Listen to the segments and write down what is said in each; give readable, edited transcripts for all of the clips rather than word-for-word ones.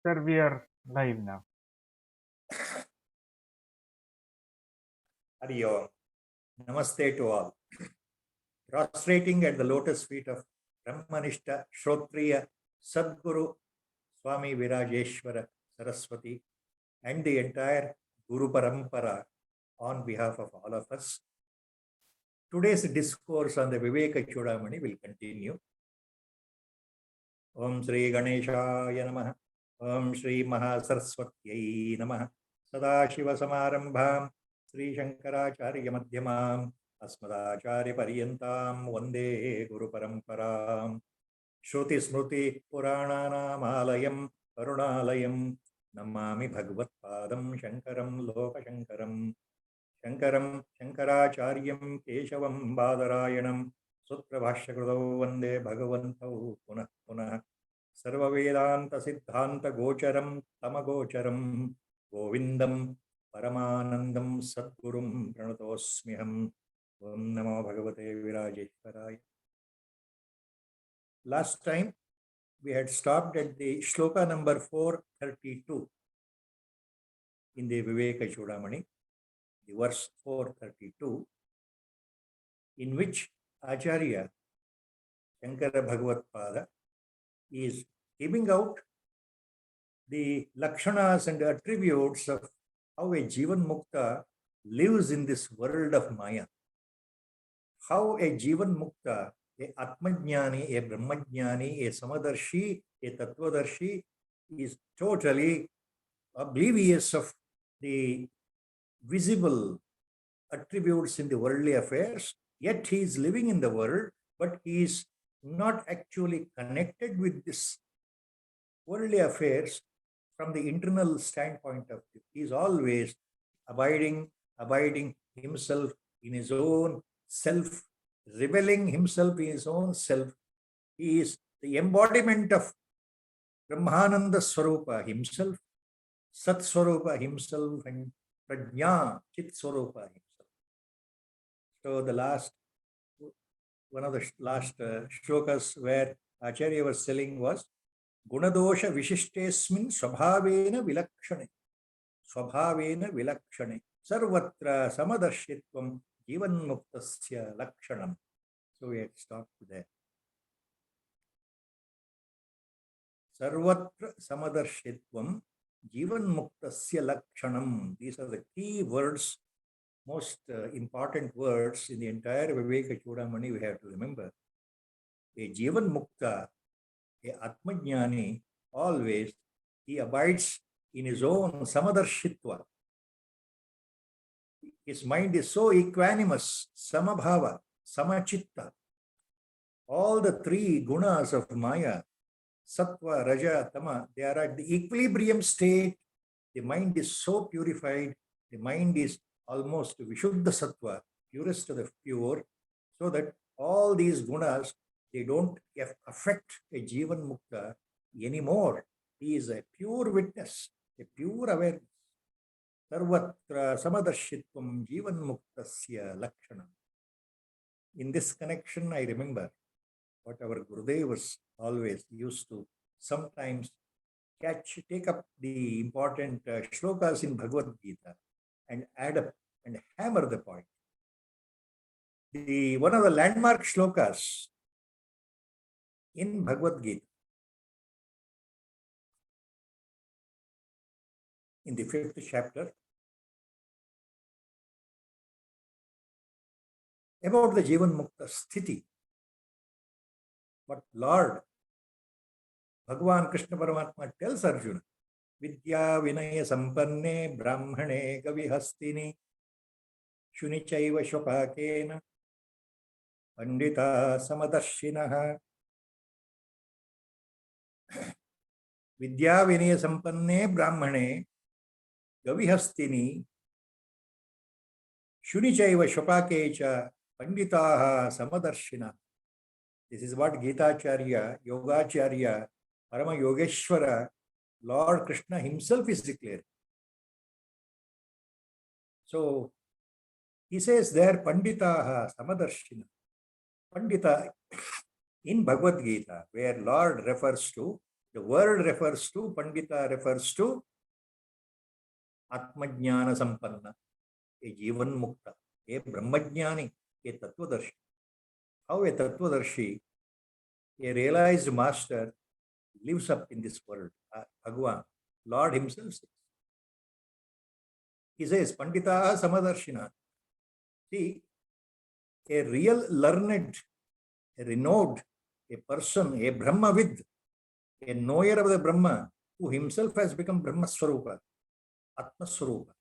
Sir, we are live now. Hari Om. Namaste to all. Prostrating at the lotus feet of Brahmanishta Shrotriya Sadguru Swami Virajeshwara Saraswati and the entire Guru Parampara on behalf of all of us. Today's discourse on the Viveka Chudamani will continue. Om Sri Ganeshaya Namaha. Om Sri Mahasaraswatyai Namaha. Sadashiva Samarambham Sri Shankaracharya Madhyamam Asmadacharya Paryantam Vande Guru Paramparam Shruti Smruti Purananam Alayam Karunalayam Namami Bhagavatpadam Shankaram Loka Shankaram Shankaram Shankaracharyam Keshavam Badarayanam Sutra Bhashyakruto Vande Bhagavantau Punah Punah Sarva Vedanta Siddhanta Gocharam Tamagocharam Govindam Paramanandam Sadgurum Pranatosmiham Om Namo Bhagavate Virajeshwaraya. Last time we had stopped at the shloka number 432 in the Viveka Chudamani, the verse 432, in which Acharya Shankara Bhagavatpada is giving out the lakshanas and attributes of how a Jivan Mukta lives in this world of Maya. How a Jivan Mukta, a Atmajnani, a Brahmajnani, a Samadarshi, a Tattvadarshi is totally oblivious of the visible attributes in the worldly affairs, yet he is living in the world, but he is not actually connected with this worldly affairs from the internal standpoint of view. He is always abiding himself in his own self, revealing himself in his own self. He is the embodiment of Brahmananda Swarupa himself, Sat Swarupa himself, and Prajna Chit Swarupa himself. So one of the last shlokas where Acharya was telling was Gunadosha Vishishtesmin Swabhavena Vilakshane. Swabhavena Vilakshane. Sarvatra Samadarshitvam Jivan Muktasya Lakshanam. So we had stopped there. Sarvatra Samadarshitvam Jivan Muktasya Lakshanam. These are the key words, most important words in the entire Viveka Chudamani we have to remember. A Jivan Mukta, a Atmajnani, always he abides in his own Samadarshitva. His mind is so equanimous, Samabhava, Samachitta. All the three gunas of Maya, Sattva, Raja, Tama, they are at the equilibrium state. The mind is so purified. The mind is almost Vishuddha Sattva, purest of the pure, so that all these gunas, they don't affect a Jivan Mukta anymore. He is a pure witness, a pure awareness. Sarvatra Samadarshitvam Jivan Muktasya Lakshanam. In this connection, I remember what our Gurudev was always used to sometimes take up the important shlokas in Bhagavad Gita and add up and hammer the point. One of the landmark shlokas in Bhagavad Gita, in the 5th chapter, about the Jivan Mukta Sthiti. But Lord Bhagavan Krishna Paramatma tells Arjuna, Vidya Vinaya Sampanne Brahmane Gavihastini Shunichaiva Shopakena Pandita Samadarshinaha. Vidya Vinaya Sampanne Brahmane Gavihastini Shunichaiva Shopakecha Panditaha Samadarshina. This is what Gitacharya, Yogacharya, Parama Yogeshwara, Lord Krishna himself is declaring. So he says there, Panditaha Samadarshina. Pandita in Bhagavad Gita, where Lord refers to The word refers to, Pandita refers to Atmajnana Sampanna, a Jivan Mukta, a Brahmajnani, a Tattvadarshi. How a Tattvadarshi, a realized master, lives up in this world. Bhagavan, Lord himself says. He says, Pandita Samadarshina. See, a real learned, a renowned, a person, a Brahmavid, a knower of the Brahma, who himself has become Brahmaswarupa, Atmaswarupa.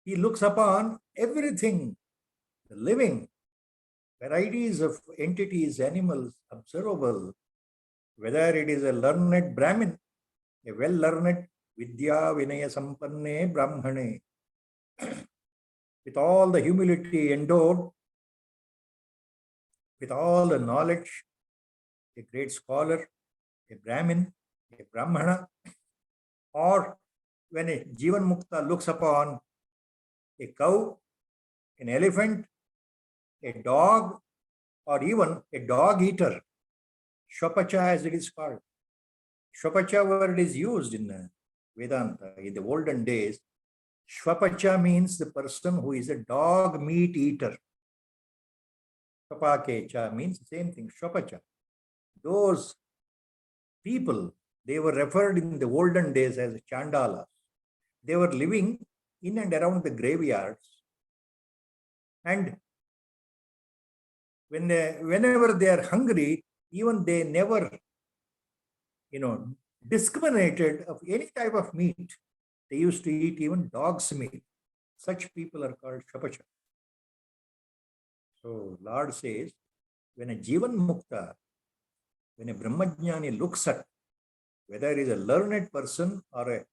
He looks upon everything, the living, varieties of entities, animals, observable, whether it is a learned Brahmin, a well-learned Vidya Vinaya Sampanne Brahmane, with all the humility endowed, with all the knowledge, a great scholar, a Brahmin, a Brahmana, or when a Jivan Mukta looks upon a cow, an elephant, a dog, or even a dog eater, Shwapacha as it is called. Shwapacha word is used in Vedanta in the olden days. Shwapacha means the person who is a dog meat eater. Shwapakecha means the same thing, Shwapacha. Those people, they were referred in the olden days as Chandalas. They were living in and around the graveyards. And whenever they are hungry, even they never, discriminated of any type of meat. They used to eat even dog's meat. Such people are called Shapacha. So Lord says, when a Jivan Mukta, when a Brahmajnani looks at whether he is a learned person or a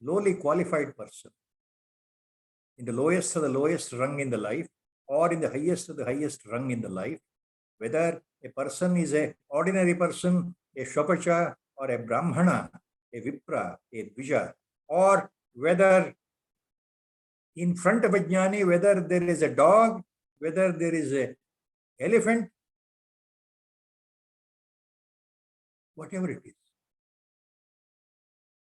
lowly qualified person, in the lowest of the lowest rung in the life, or in the highest of the highest rung in the life, whether a person is an ordinary person, a Shwapacha, or a Brahmana, a Vipra, a Dvija, or whether in front of a Jnani, whether there is a dog, whether there is an elephant, whatever it is.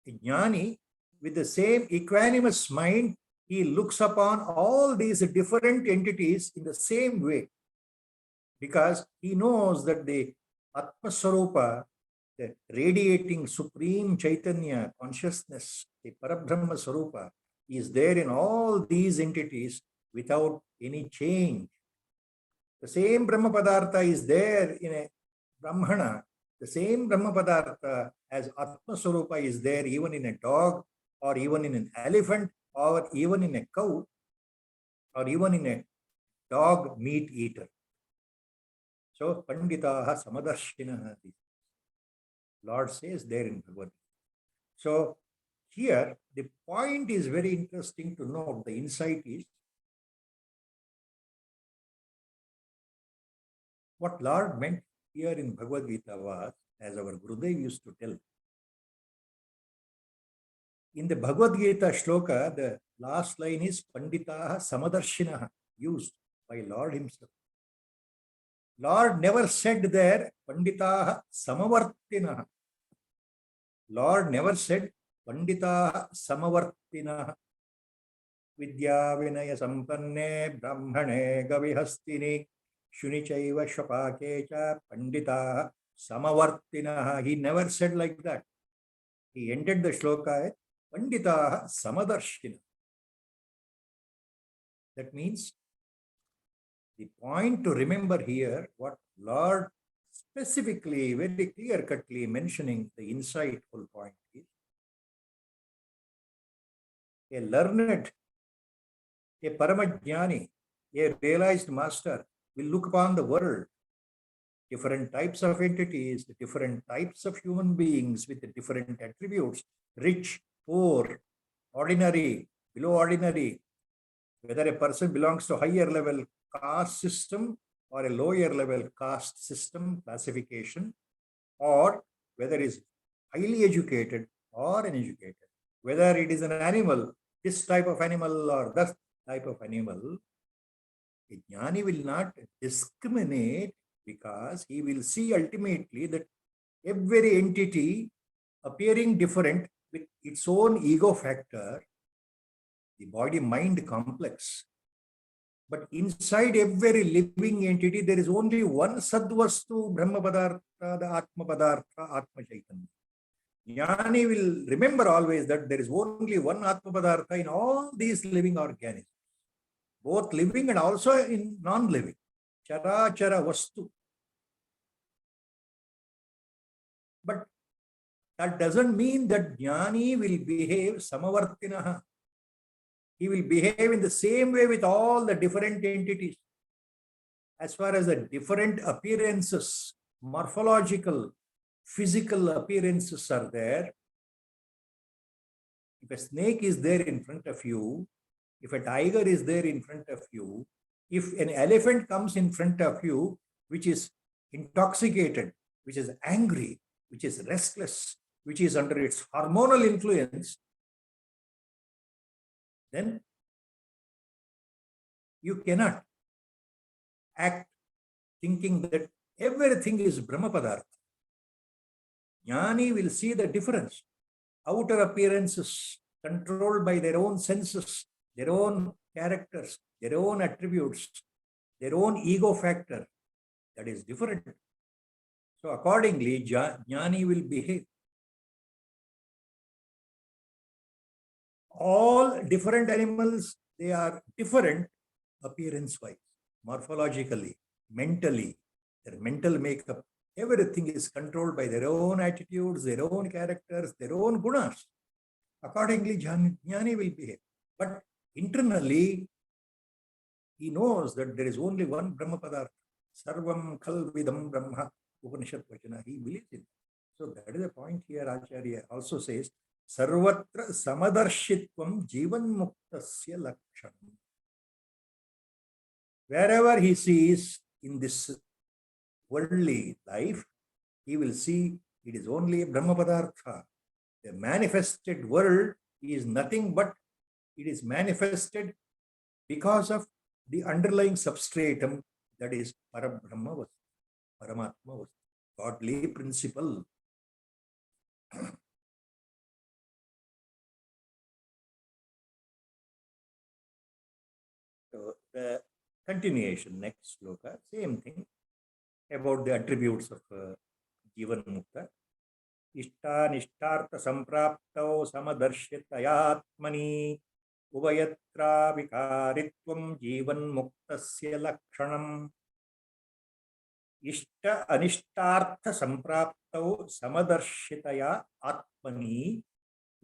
A Jnani, with the same equanimous mind, he looks upon all these different entities in the same way, because he knows that the Atmaswarupa, the radiating supreme Chaitanya consciousness, the Parabrahma Swarupa, is there in all these entities without any change. The same Brahma Padartha is there in a Brahmana. The same Brahma Padartha as Atma Swarupa is there even in a dog, or even in an elephant, or even in a cow, or even in a dog meat eater. So, Panditaha Samadarshinaha, Lord says there in Bhagavad. So, here the point is very interesting to note. The insight is what Lord meant here in Bhagavad Gita was, as our Gurudev used to tell. In the Bhagavad Gita shloka, the last line is Panditaha Samadarshinaha, used by Lord himself. Lord never said there Panditaha Samavartinaha. Lord never said Panditaha Samavartinaha. Vidya Vinaya Sampanne Brahmane Gavihastini Shunichaiva Shapakecha Panditaha Samavartinaha. He never said like that. He ended the shloka Panditaha Samadarshina. That means the point to remember here, what Lord specifically, very clear-cutly mentioning the insightful point is, a learned, a Paramajnani, a realized master will look upon the world, different types of entities, different types of human beings with different attributes, rich, poor, ordinary, below ordinary, whether a person belongs to higher level caste system or a lower level caste system classification, or whether is highly educated or uneducated, whether it is an animal, this type of animal or that type of animal, a Jnani will not discriminate, because he will see ultimately that every entity appearing different with its own ego factor, the body-mind complex. But inside every living entity, there is only one Sadvastu, Brahma Padartha, the Atma Padartha, Atma Chaitanya. Jnani will remember always that there is only one Atma Padartha in all these living organisms, both living and also in non-living. Charachara Vastu. But that doesn't mean that Jnani will behave Samavartinaha. He will behave in the same way with all the different entities. As far as the different appearances, morphological, physical appearances are there, if a snake is there in front of you, if a tiger is there in front of you, if an elephant comes in front of you, which is intoxicated, which is angry, which is restless, which is under its hormonal influence, then you cannot act thinking that everything is Brahma Padartha. Jnani will see the difference. Outer appearances controlled by their own senses, their own characters, their own attributes, their own ego factor, that is different. So accordingly, Jnani will behave. All different animals, they are different appearance-wise, morphologically, mentally, their mental makeup. Everything is controlled by their own attitudes, their own characters, their own gunas. Accordingly, Jnani will behave. But internally, he knows that there is only one Brahma Padartha. Sarvam Khalvidam Brahma Upanishad Vachana. He believes in it. So that is the point here. Acharya also says, Sarvatra Samadarshitvam Jivan Muktasya Lakshanam. Wherever he sees in this worldly life, he will see it is only Brahma Padartha. The manifested world is nothing but it is manifested because of the underlying substratum, that is Parabrahma Vastu, Paramatma Vastu, godly principle. So the continuation, next sloka, same thing about the attributes of Jivan Mukta. Ishta Nishtartha Sampraptau Samadarshitayatmani Uvayatra Vikaritvam Jivan Muktasya Lakshanam. Ishta Anishtartha Sampraptau Samadarshitaya Atmani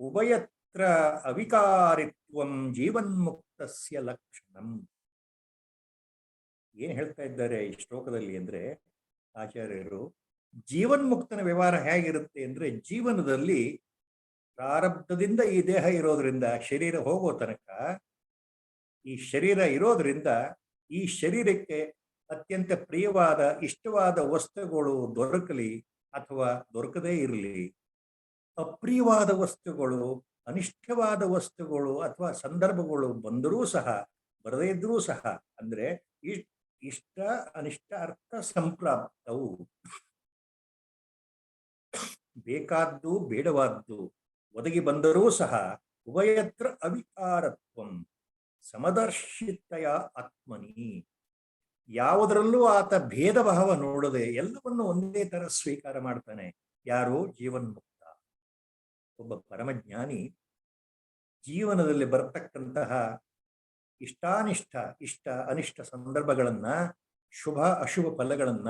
Uvayatra Avikaritvam Jivan Muktasya Lakshanam. ಏನು ಹೇಳ್ತಾ ಇದ್ದಾರೆ ಈ ಶ್ಲೋಕದಲ್ಲಿ ಅಂದ್ರೆ ಆಚಾರ್ಯರು, ಜೀವನ್ ಮುಕ್ತನ ವ್ಯವಹಾರ ಹೇಗಿರುತ್ತೆ ಅಂದ್ರೆ, ಜೀವನದಲ್ಲಿ ಪ್ರಾರಬ್ಧದಿಂದ ಈ ದೇಹ ಇರೋದ್ರಿಂದ, ಶರೀರ ಹೋಗೋ ತನಕ ಈ ಶರೀರ ಇರೋದ್ರಿಂದ, ಈ ಶರೀರಕ್ಕೆ ಅತ್ಯಂತ ಪ್ರಿಯವಾದ ಇಷ್ಟವಾದ ವಸ್ತುಗಳು ದೊರಕಲಿ ಅಥವಾ ದೊರಕದೇ ಇರಲಿ, ಅಪ್ರಿಯವಾದ ವಸ್ತುಗಳು, ಅನಿಷ್ಟವಾದ ವಸ್ತುಗಳು ಅಥವಾ ಸಂದರ್ಭಗಳು ಬಂದರೂ ಸಹ ಬರದೇ ಇದ್ರೂ ಸಹ, ಅಂದ್ರೆ ಇಷ್ಟ ಅನಿಷ್ಟ ಅರ್ಥ ಸಂಪ್ರಾಪ್ತವು, ಬೇಕಾದ್ದು ಬೇಡವಾದ್ದು ಒದಗಿ ಬಂದರೂ ಸಹ ಉಭಯತ್ರ ಅವಿಕಾರತ್ವಂ ಸಮದರ್ಶಿತಯ ಆತ್ಮನಿ, ಯಾವುದರಲ್ಲೂ ಆತ ಭೇದ ಭಾವ ನೋಡದೆ ಎಲ್ಲವನ್ನು ಒಂದೇ ತರ ಸ್ವೀಕಾರ ಮಾಡ್ತಾನೆ. ಯಾರು? ಜೀವನ್ಮುಕ್ತ. ಒಬ್ಬ ಪರಮಜ್ಞಾನಿ ಜೀವನದಲ್ಲಿ ಬರತಕ್ಕಂತಹ ಇಷ್ಟಾನಿಷ್ಟ, ಇಷ್ಟ ಅನಿಷ್ಟ ಸಂದರ್ಭಗಳನ್ನ, ಶುಭ ಅಶುಭ ಫಲಗಳನ್ನ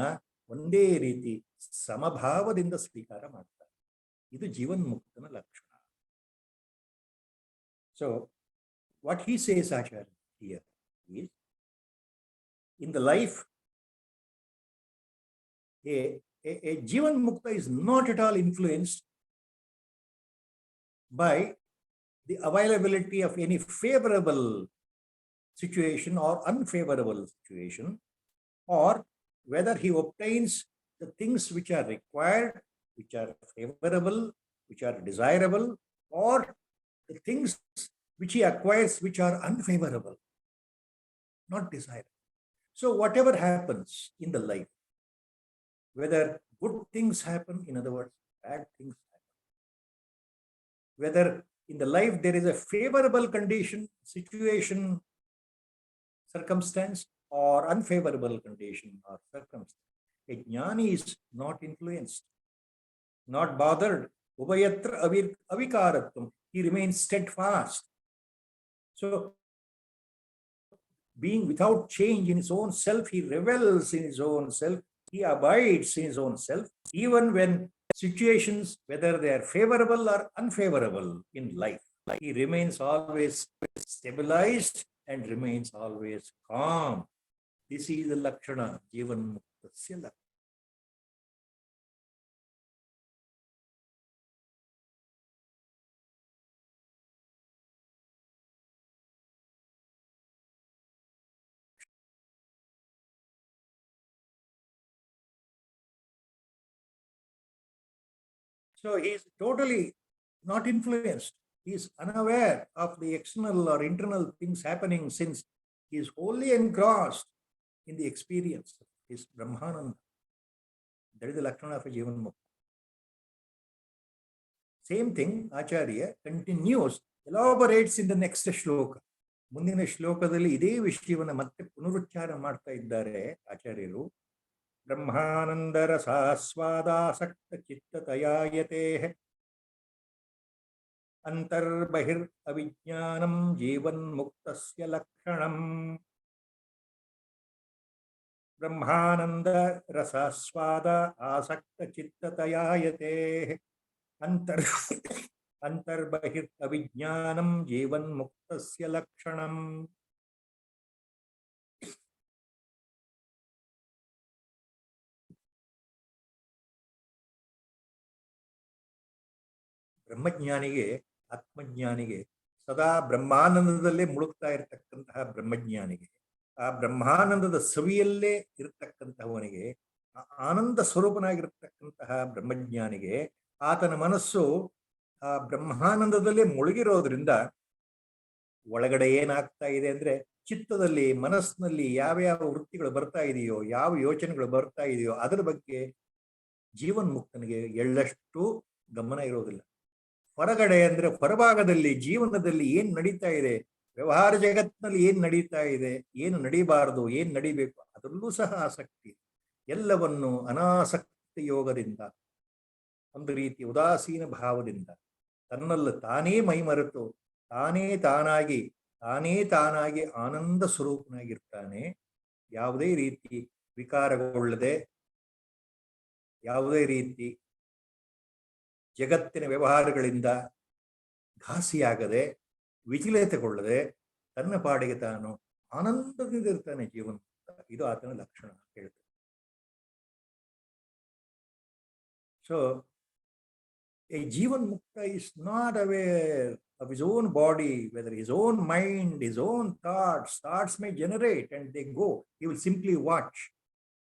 ಒಂದೇ ರೀತಿ ಸಮಭಾವದಿಂದ ಸ್ವೀಕಾರ ಮಾಡ್ತಾರೆ. ಇದು ಜೀವನ್ಮುಕ್ತನ ಲಕ್ಷಣ. So what he says Acharya here is, in the life, a Jivan Mukta is not at all influenced by the availability of any favorable situation or unfavorable situation, or whether he obtains the things which are required, which are favorable, which are desirable, or the things which he acquires which are unfavorable, not desirable. So whatever happens in the life, whether good things happen, in other words, bad things happen. Whether in the life there is a favorable condition, situation, circumstance, or unfavorable condition or circumstance, a jnani is not influenced, not bothered. Ubhayatra avikaratvam. He remains steadfast. So, being without change in his own self, he revels in his own self, he abides in his own self, even when situations, whether they are favorable or unfavorable in life, he remains always stabilized and remains always calm. This is the Lakshana, Jivan Muktasya Lakshana. So he is totally not influenced. He is unaware of the external or internal things happening, since he is wholly engrossed in the experience of his Brahmananda. That is the Lakshana of a Jivan Mukta. Same thing, Acharya continues, elaborates in the next shloka. ಮುಂದಿನ ಶ್ಲೋಕದಲ್ಲಿ ಇದೇ ವಿಷಯವನ್ನು ಮತ್ತೆ ಪುನರುಚ್ಚಾರ ಮಾಡ್ತಾ ಇದ್ದಾರೆ ಆಚಾರ್ಯರು. ಬ್ರಹ್ಮಾನಂದರ ಸಾಸ್ವಾದಾಸಕ್ತ ಚಿತ್ತತಯಾಯತೆ ಅಂತರ್ಬಹಿರ್ ಅವಿಜ್ಞಾನಂ ಜೀವನ್ಮುಕ್ತಸ್ಯ ಲಕ್ಷಣಂ. ಬ್ರಹ್ಮಾನಂದ ರಸಾಸ್ವಾದ ಆಸಕ್ತ ಚಿತ್ತತಯಾಯತೆ ಅಂತರ್ಬಹಿರ್ ಅವಿಜ್ಞಾನಂ ಜೀವನ್ಮುಕ್ತಸ್ಯ ಲಕ್ಷಣಂ. ಬ್ರಹ್ಮಜ್ಞಾನಿಗೆ, ಆತ್ಮಜ್ಞಾನಿಗೆ, ಸದಾ ಬ್ರಹ್ಮಾನಂದದಲ್ಲೇ ಮುಳುಗ್ತಾ ಇರತಕ್ಕಂತಹ ಬ್ರಹ್ಮಜ್ಞಾನಿಗೆ, ಆ ಬ್ರಹ್ಮಾನಂದದ ಸವಿಯಲ್ಲೇ ಇರತಕ್ಕಂತಹವನಿಗೆ, ಆನಂದ ಸ್ವರೂಪನಾಗಿರ್ತಕ್ಕಂತಹ ಬ್ರಹ್ಮಜ್ಞಾನಿಗೆ ಆತನ ಮನಸ್ಸು ಆ ಬ್ರಹ್ಮಾನಂದದಲ್ಲೇ ಮುಳುಗಿರೋದ್ರಿಂದ ಒಳಗಡೆ ಏನಾಗ್ತಾ ಇದೆ ಅಂದ್ರೆ, ಚಿತ್ತದಲ್ಲಿ, ಮನಸ್ಸಿನಲ್ಲಿ ಯಾವ್ಯಾವ ವೃತ್ತಿಗಳು ಬರ್ತಾ ಇದೆಯೋ, ಯಾವ ಯೋಚನೆಗಳು ಬರ್ತಾ ಇದೆಯೋ ಅದರ ಬಗ್ಗೆ ಜೀವನ್ಮುಕ್ತನಿಗೆ ಎಳ್ಳಷ್ಟು ಗಮನ ಇರೋದಿಲ್ಲ. ಹೊರಗಡೆ ಅಂದ್ರೆ ಹೊರಭಾಗದಲ್ಲಿ, ಜೀವನದಲ್ಲಿ ಏನ್ ನಡೀತಾ ಇದೆ, ವ್ಯವಹಾರ ಜಗತ್ತಿನಲ್ಲಿ ಏನ್ ನಡೀತಾ ಇದೆ, ಏನು ನಡೀಬಾರದು, ಏನ್ ನಡಿಬೇಕು, ಅದರಲ್ಲೂ ಸಹ ಆಸಕ್ತಿ. ಎಲ್ಲವನ್ನು ಅನಾಸಕ್ತಿ ಯೋಗದಿಂದ, ಒಂದು ರೀತಿ ಉದಾಸೀನ ಭಾವದಿಂದ ತನ್ನಲ್ಲಿ ತಾನೇ ಮೈಮರೆತು ತಾನೇ ತಾನಾಗಿ ಆನಂದ ಸ್ವರೂಪನಾಗಿರ್ತಾನೆ. ಯಾವುದೇ ರೀತಿ ವಿಕಾರಗೊಳ್ಳದೆ, ಯಾವುದೇ ರೀತಿ ಜಗತ್ತಿನ ವ್ಯವಹಾರಗಳಿಂದ ಘಾಸಿಯಾಗದೆ, ವಿಚಲಿತಗೊಳ್ಳದೆ, ತನ್ನ ಪಾಡಿಗೆ ತಾನು ಆನಂದದಿಂದ ಇರ್ತಾನೆ ಜೀವನ. ಇದು ಆತನ ಲಕ್ಷಣ ಅಂತ ಹೇಳ್ತಾರೆ. So a Jivan Mukta is not aware of his own body, whether his own mind, his own thoughts may generate and they go. He will simply watch.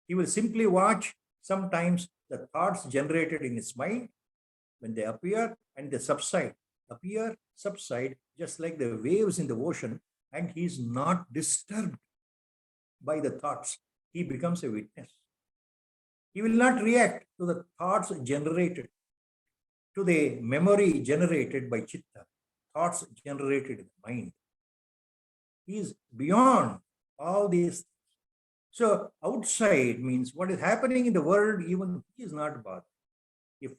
He will simply watch. Sometimes the thoughts generated in his mind, when they appear and they subside, just like the waves in the ocean, and he is not disturbed by the thoughts. He becomes a witness. He will not react to the thoughts generated, to the memory generated by chitta, thoughts generated in the mind. He is beyond all these. So outside means what is happening in the world, even he is not bothered. If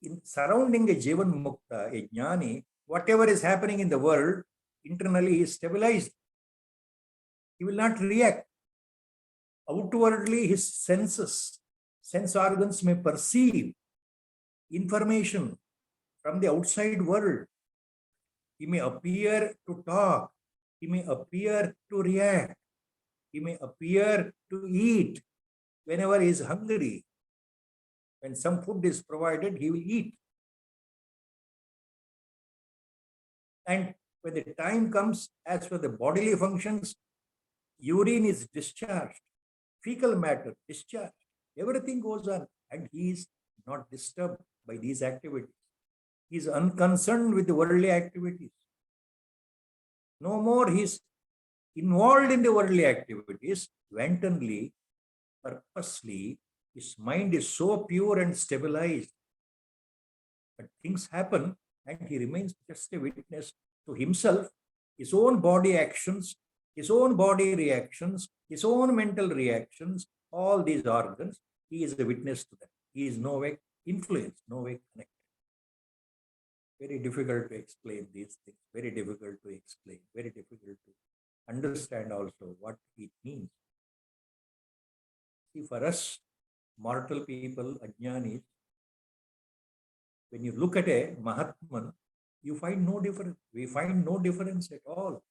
in surrounding a Jivan Mukta, a Jnani, whatever is happening in the world, internally is stabilized. He will not react. Outwardly, his sense organs may perceive information from the outside world. He may appear to talk. He may appear to react. He may appear to eat whenever he is hungry. When some food is provided, he will eat. And when the time comes, as for the bodily functions, urine is discharged, fecal matter discharged, everything goes on, and he is not disturbed by these activities. He is unconcerned with the worldly activities. No more he is involved in the worldly activities, wantonly, purposely, His mind is so pure and stabilized. But things happen and he remains just a witness to himself, his own body actions, his own body reactions, his own mental reactions, all these organs, he is a witness to them. He is no way influenced, no way connected. Very difficult to explain these things, very difficult to explain, very difficult to understand also what it means. See, for us, mortal people, ajnanis, when you look at a Mahatman, you find no difference. We find no difference at all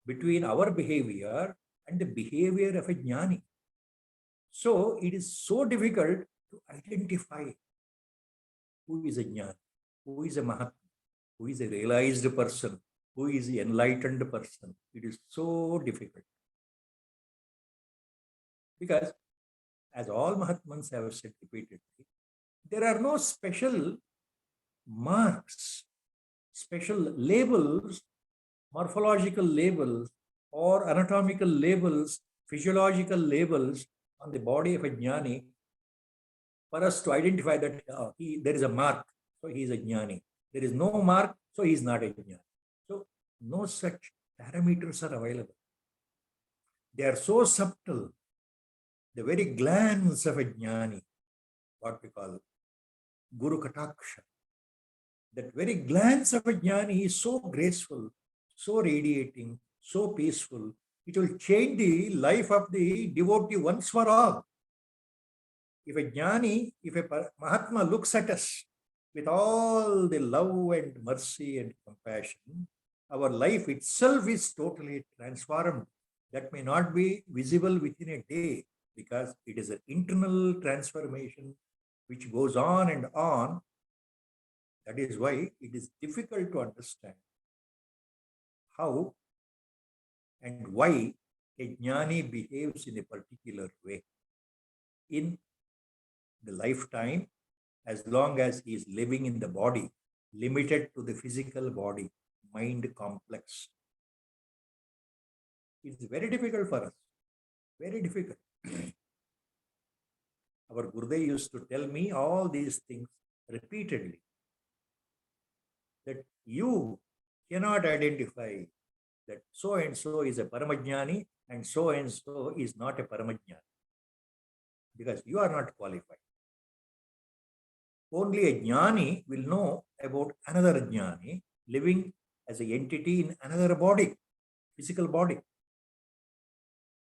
between our behavior and the behavior of a jnani. So it is so difficult to identify who is a jnani, who is a Mahatma, who is a realized person, who is the enlightened person. It is so difficult. Because as all Mahatmans have said repeatedly, there are no special marks, special labels, morphological labels, or anatomical labels, physiological labels on the body of a jnani for us to identify that there is a mark, so he is a jnani. There is no mark, so he is not a jnani. So no such parameters are available. They are so subtle. The very glance of a jnani, what we call Guru Kataksha, that very glance of a jnani is so graceful, so radiating, so peaceful. It will change the life of the devotee once for all. If a jnani, if a Mahatma looks at us with all the love and mercy and compassion, our life itself is totally transformed. That may not be visible within a day because it is an internal transformation which goes on and on. That is why it is difficult to understand how and why a jnani behaves in a particular way in the lifetime, as long as he is living in the body, limited to the physical body, mind complex. It's very difficult for us, very difficult. Our Gurudev used to tell me all these things repeatedly, that you cannot identify that so and so is a Paramajnani and so is not a Paramajnani, because you are not qualified. Only a jnani will know about another jnani living as an entity in another body, physical body.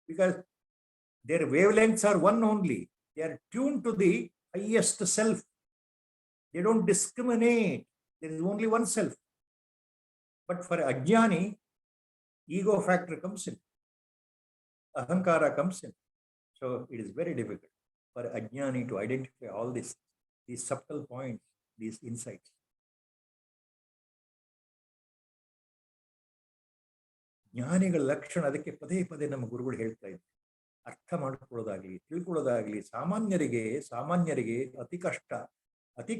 Because their wavelengths are one only. They are tuned to the highest self. They don't discriminate. There is only one self. But for a jnani, ego factor comes in. Ahankara comes in. So it is very difficult for a jnani to identify all this. These subtle points, these insights. ಜ್ಞಾನಿಗಳ ಲಕ್ಷಣ ಅದಕ್ಕೆ ಪದೇ ಪದೇ ನಮ್ಮ ಗುರುಗಳು ಹೇಳ್ತಾ ಇದ್ದಾರೆ. ಅರ್ಥ ಮಾಡಿಕೊಳ್ಳೋದಾಗ್ಲಿ, ತಿಳ್ಕೊಳ್ಳೋದಾಗ್ಲಿ ಸಾಮಾನ್ಯರಿಗೆ ಅತಿ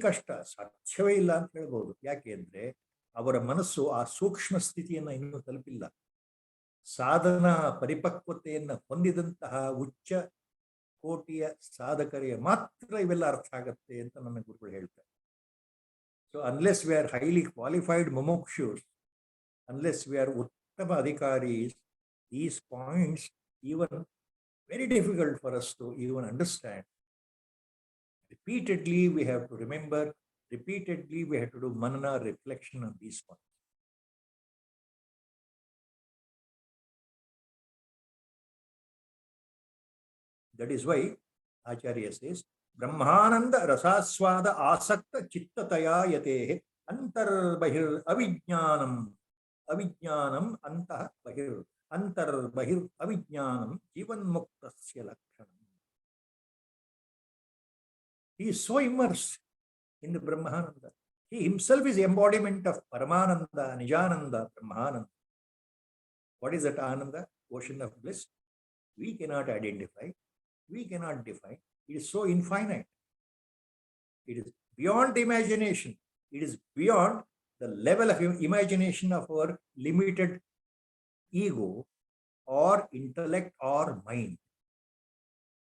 ಕಷ್ಟ, ಸಾಧ್ಯವೇ ಇಲ್ಲ ಅಂತ ಹೇಳ್ಬೋದು. ಯಾಕೆ ಅಂದ್ರೆ ಅವರ ಮನಸ್ಸು ಆ ಸೂಕ್ಷ್ಮ ಸ್ಥಿತಿಯನ್ನ ಇನ್ನೂ ತಲುಪಿಲ್ಲ. ಸಾಧನಾ ಪರಿಪಕ್ವತೆಯನ್ನು ಹೊಂದಿದಂತಹ ಉಚ್ಚ ಕೋಟಿಯ ಸಾಧಕರಿಗೆ ಮಾತ್ರ ಇವೆಲ್ಲ ಅರ್ಥ ಆಗತ್ತೆ ಅಂತ ನನ್ನ ಗುರುಗಳು ಹೇಳ್ತಾರೆ. So unless we are highly qualified ಮುಮುಕ್ಷುಸ್, ಅನ್ಲೆಸ್ ವಿ ಆರ್ ಉತ್ತಮ ಅಧಿಕಾರೀಸ್, these points even very difficult for us to even understand. Repeatedly we have to remember, repeatedly we have to do manana, reflection on these points. That is why Acharya says, Brahmananda rasaswada asakta chittataya yatehe antarbahir avijnanam antah bahir avijnanam jivan muktasya lakshanam. He is so immersed in the Brahmananda. He himself is embodiment of Paramananda, Nijananda, Brahmananda. What is that Ananda? Ocean of bliss. We cannot identify. We cannot define. It is so infinite. It is beyond imagination. It is beyond the level of imagination of our limited ego or intellect or mind.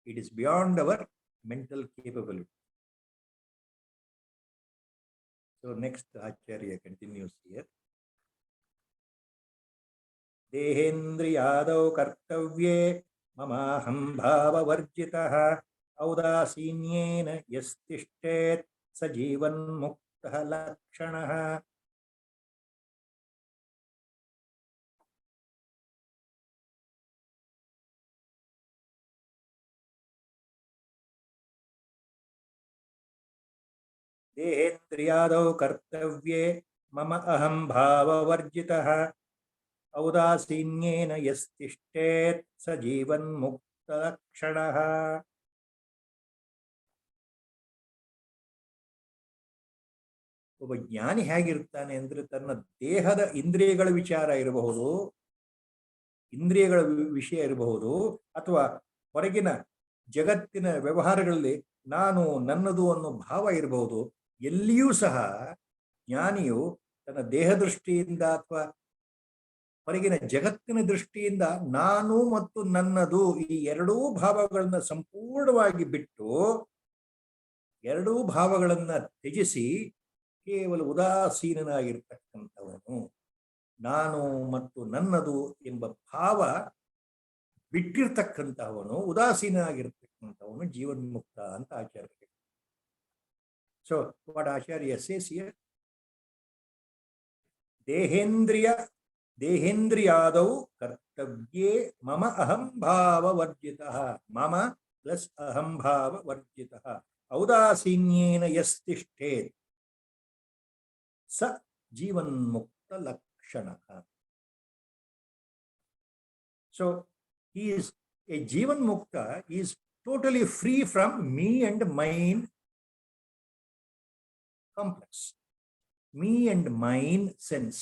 It is beyond our mental capability. So next Acharya continues here. Dehendriyadau kartavye mamaham bhava varjitah audasinena yastishtet sajivan muktah lakshanah. देहेन्द्रियादौ कर्तव्ये मम अहं भाववर्जितः औदासीन्येन यस्तिष्ठेत् स जीवन्मुक्तलक्षणः. ಒಬ್ಬ ಜ್ಞಾನಿ ಹೇಗಿರ್ತಾನೆ ಅಂದ್ರೆ ತನ್ನ ದೇಹದ ಇಂದ್ರಿಯಗಳ ವಿಚಾರ ಇರಬಹುದು, ಇಂದ್ರಿಯಗಳ ವಿಷಯ ಇರಬಹುದು, ಅಥವಾ ಹೊರಗಿನ ಜಗತ್ತಿನ ವ್ಯವಹಾರಗಳಲ್ಲಿ ನಾನು ನನ್ನದು ಅನ್ನೋ ಭಾವ ಇರಬಹುದು. ಎಲ್ಲಿಯೂ ಸಹ ಜ್ಞಾನಿಯು ತನ್ನ ದೇಹ ದೃಷ್ಟಿಯಿಂದ ಅಥವಾ ಹೊರಗಿನ ಜಗತ್ತಿನ ದೃಷ್ಟಿಯಿಂದ ನಾನು ಮತ್ತು ನನ್ನದು ಈ ಎರಡೂ ಭಾವಗಳನ್ನ ಸಂಪೂರ್ಣವಾಗಿ ಬಿಟ್ಟು, ಎರಡೂ ಭಾವಗಳನ್ನ ತ್ಯಜಿಸಿ ಕೇವಲ ಉದಾಸೀನನಾಗಿರ್ತಕ್ಕಂಥವನು, ನಾನು ಮತ್ತು ನನ್ನದು ಎಂಬ ಭಾವ ಬಿಟ್ಟಿರ್ತಕ್ಕಂಥವನು, ಉದಾಸೀನನಾಗಿರ್ತಕ್ಕಂಥವನು ಜೀವನ್ಮುಕ್ತ ಅಂತ Acharya. So what Acharya says here, ದೇಹೇಂದ್ರಿಯಾದೌ ಕರ್ತವ್ಯೇ ಮಮ ಅಹಂಭಾವ ವರ್ಜಿತಃ. ಮಮ ಪ್ಲಸ್ ಅಹಂಭಾವ ವರ್ಜಿತಃ ಔದಾಸೀನ್ಯೇನ ಯಸ್ತಿಷ್ಠೇತ್ ಸ ಜೀವನ್ಮುಕ್ತ ಲಕ್ಷಣಃ. So he is a Jivan Mukta, he is totally free from me and mine complex, me and mine sense.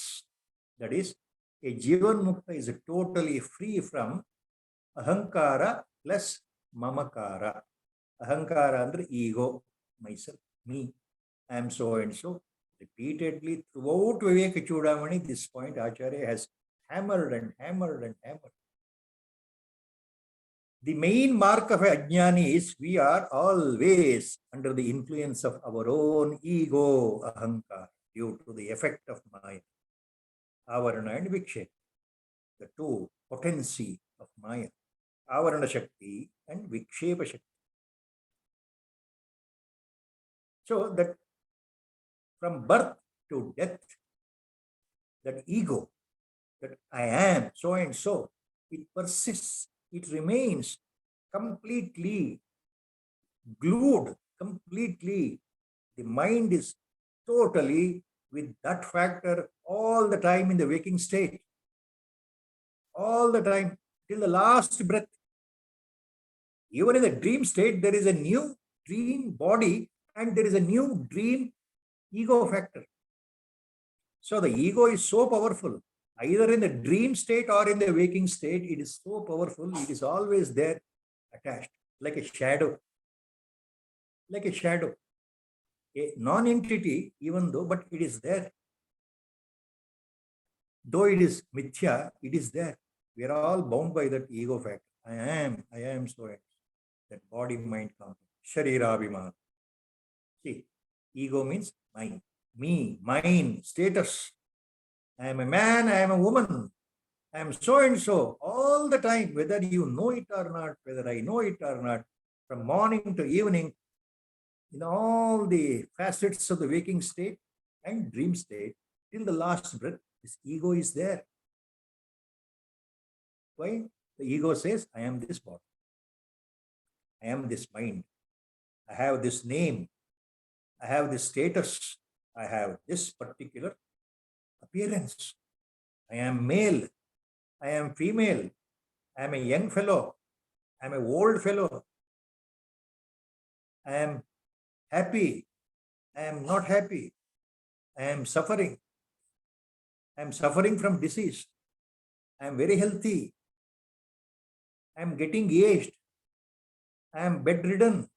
That is, a Jivan Mukta is totally free from ahankara plus mamakara. Ahankara andre ego, myself, me, I am so and so. Repeatedly throughout Viveka Chudamani, this point Acharya has hammered and hammered and hammered. The main mark of a ajnani is we are always under the influence of our own ego, ahankara, due to the effect of Maya, avarana and vikshepa, the two potency of Maya, avarana shakti and vikshepa shakti. So that from birth to death, that ego, that I am so and so, it persists. It remains completely glued, completely. The mind is totally with that factor all the time in the waking state. All the time, till the last breath. Even in the dream state, there is a new dream body and there is a new dream ego factor. So the ego is so powerful. Either in the dream state or in the waking state, it is so powerful. It is always there, attached, like a shadow. Like a shadow. A non-entity, even though, but it is there. Though it is mithya, it is there. We are all bound by that ego factor. I am so. That body-mind complex. Sharirabhiman. See, ego means mind. Me, mine, status. I am a man, I am a woman, I am so and so, all the time, whether you know it or not, whether I know it or not, from morning to evening, in all the facets of the waking state and dream state, till the last breath, this ego is there. Why? The ego says, I am this body, I am this mind, I have this name, I have this status, I have this particular appearance. I am male, I am female, I am a young fellow, I am an old fellow, I am happy, I am not happy, I am suffering from disease, I am very healthy, I am getting aged, I am bedridden,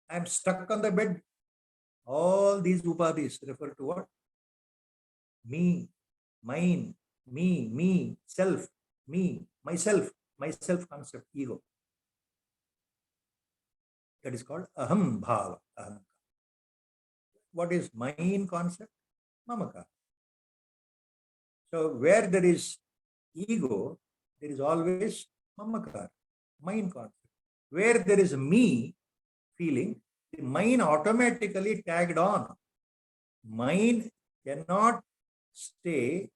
I am stuck on the bed. All these upadhis refer to what? Me, mine, me, self, me, myself concept, ego. That is called aham bhava. What is mine concept? Mamaka. So where there is ego, there is always mamakar, mine concept. Where there is me feeling, the mine automatically tagged on. Mine cannot stay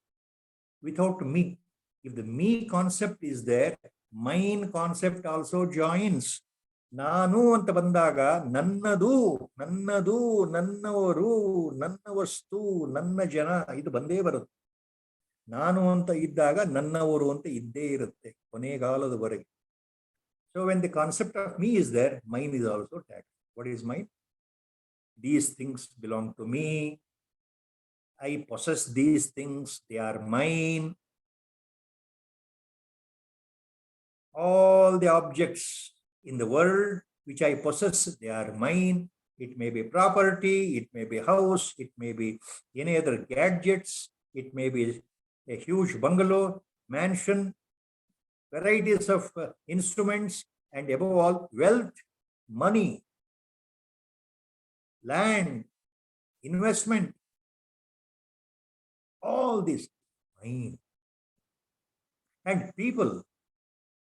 without me. If the me concept is there, mine concept also joins. ನಾನು ಅಂತ ಬಂದಾಗ ನನ್ನದು ನನ್ನದು ನನ್ನವರು ನನ್ನ ವಸ್ತು ನನ್ನ ಜನ ಇದು ಬಂದೇ ಬರುತ್ತೆ. ನಾನು ಅಂತ ಇದ್ದಾಗ ನನ್ನವರು ಅಂತ ಇದ್ದೇ ಇರುತ್ತೆ ಕೊನೆಗಾಲದವರೆಗೆ. So when the concept of me is there, mine is also tagged. What is mine? These things belong to me. I possess these things, they are mine. All the objects in the world which I possess, they are mine. It may be property, it may be house, it may be any other gadgets, it may be a huge bungalow, mansion, varieties of instruments, and above all, wealth, money, land, investment, all this mine. And people,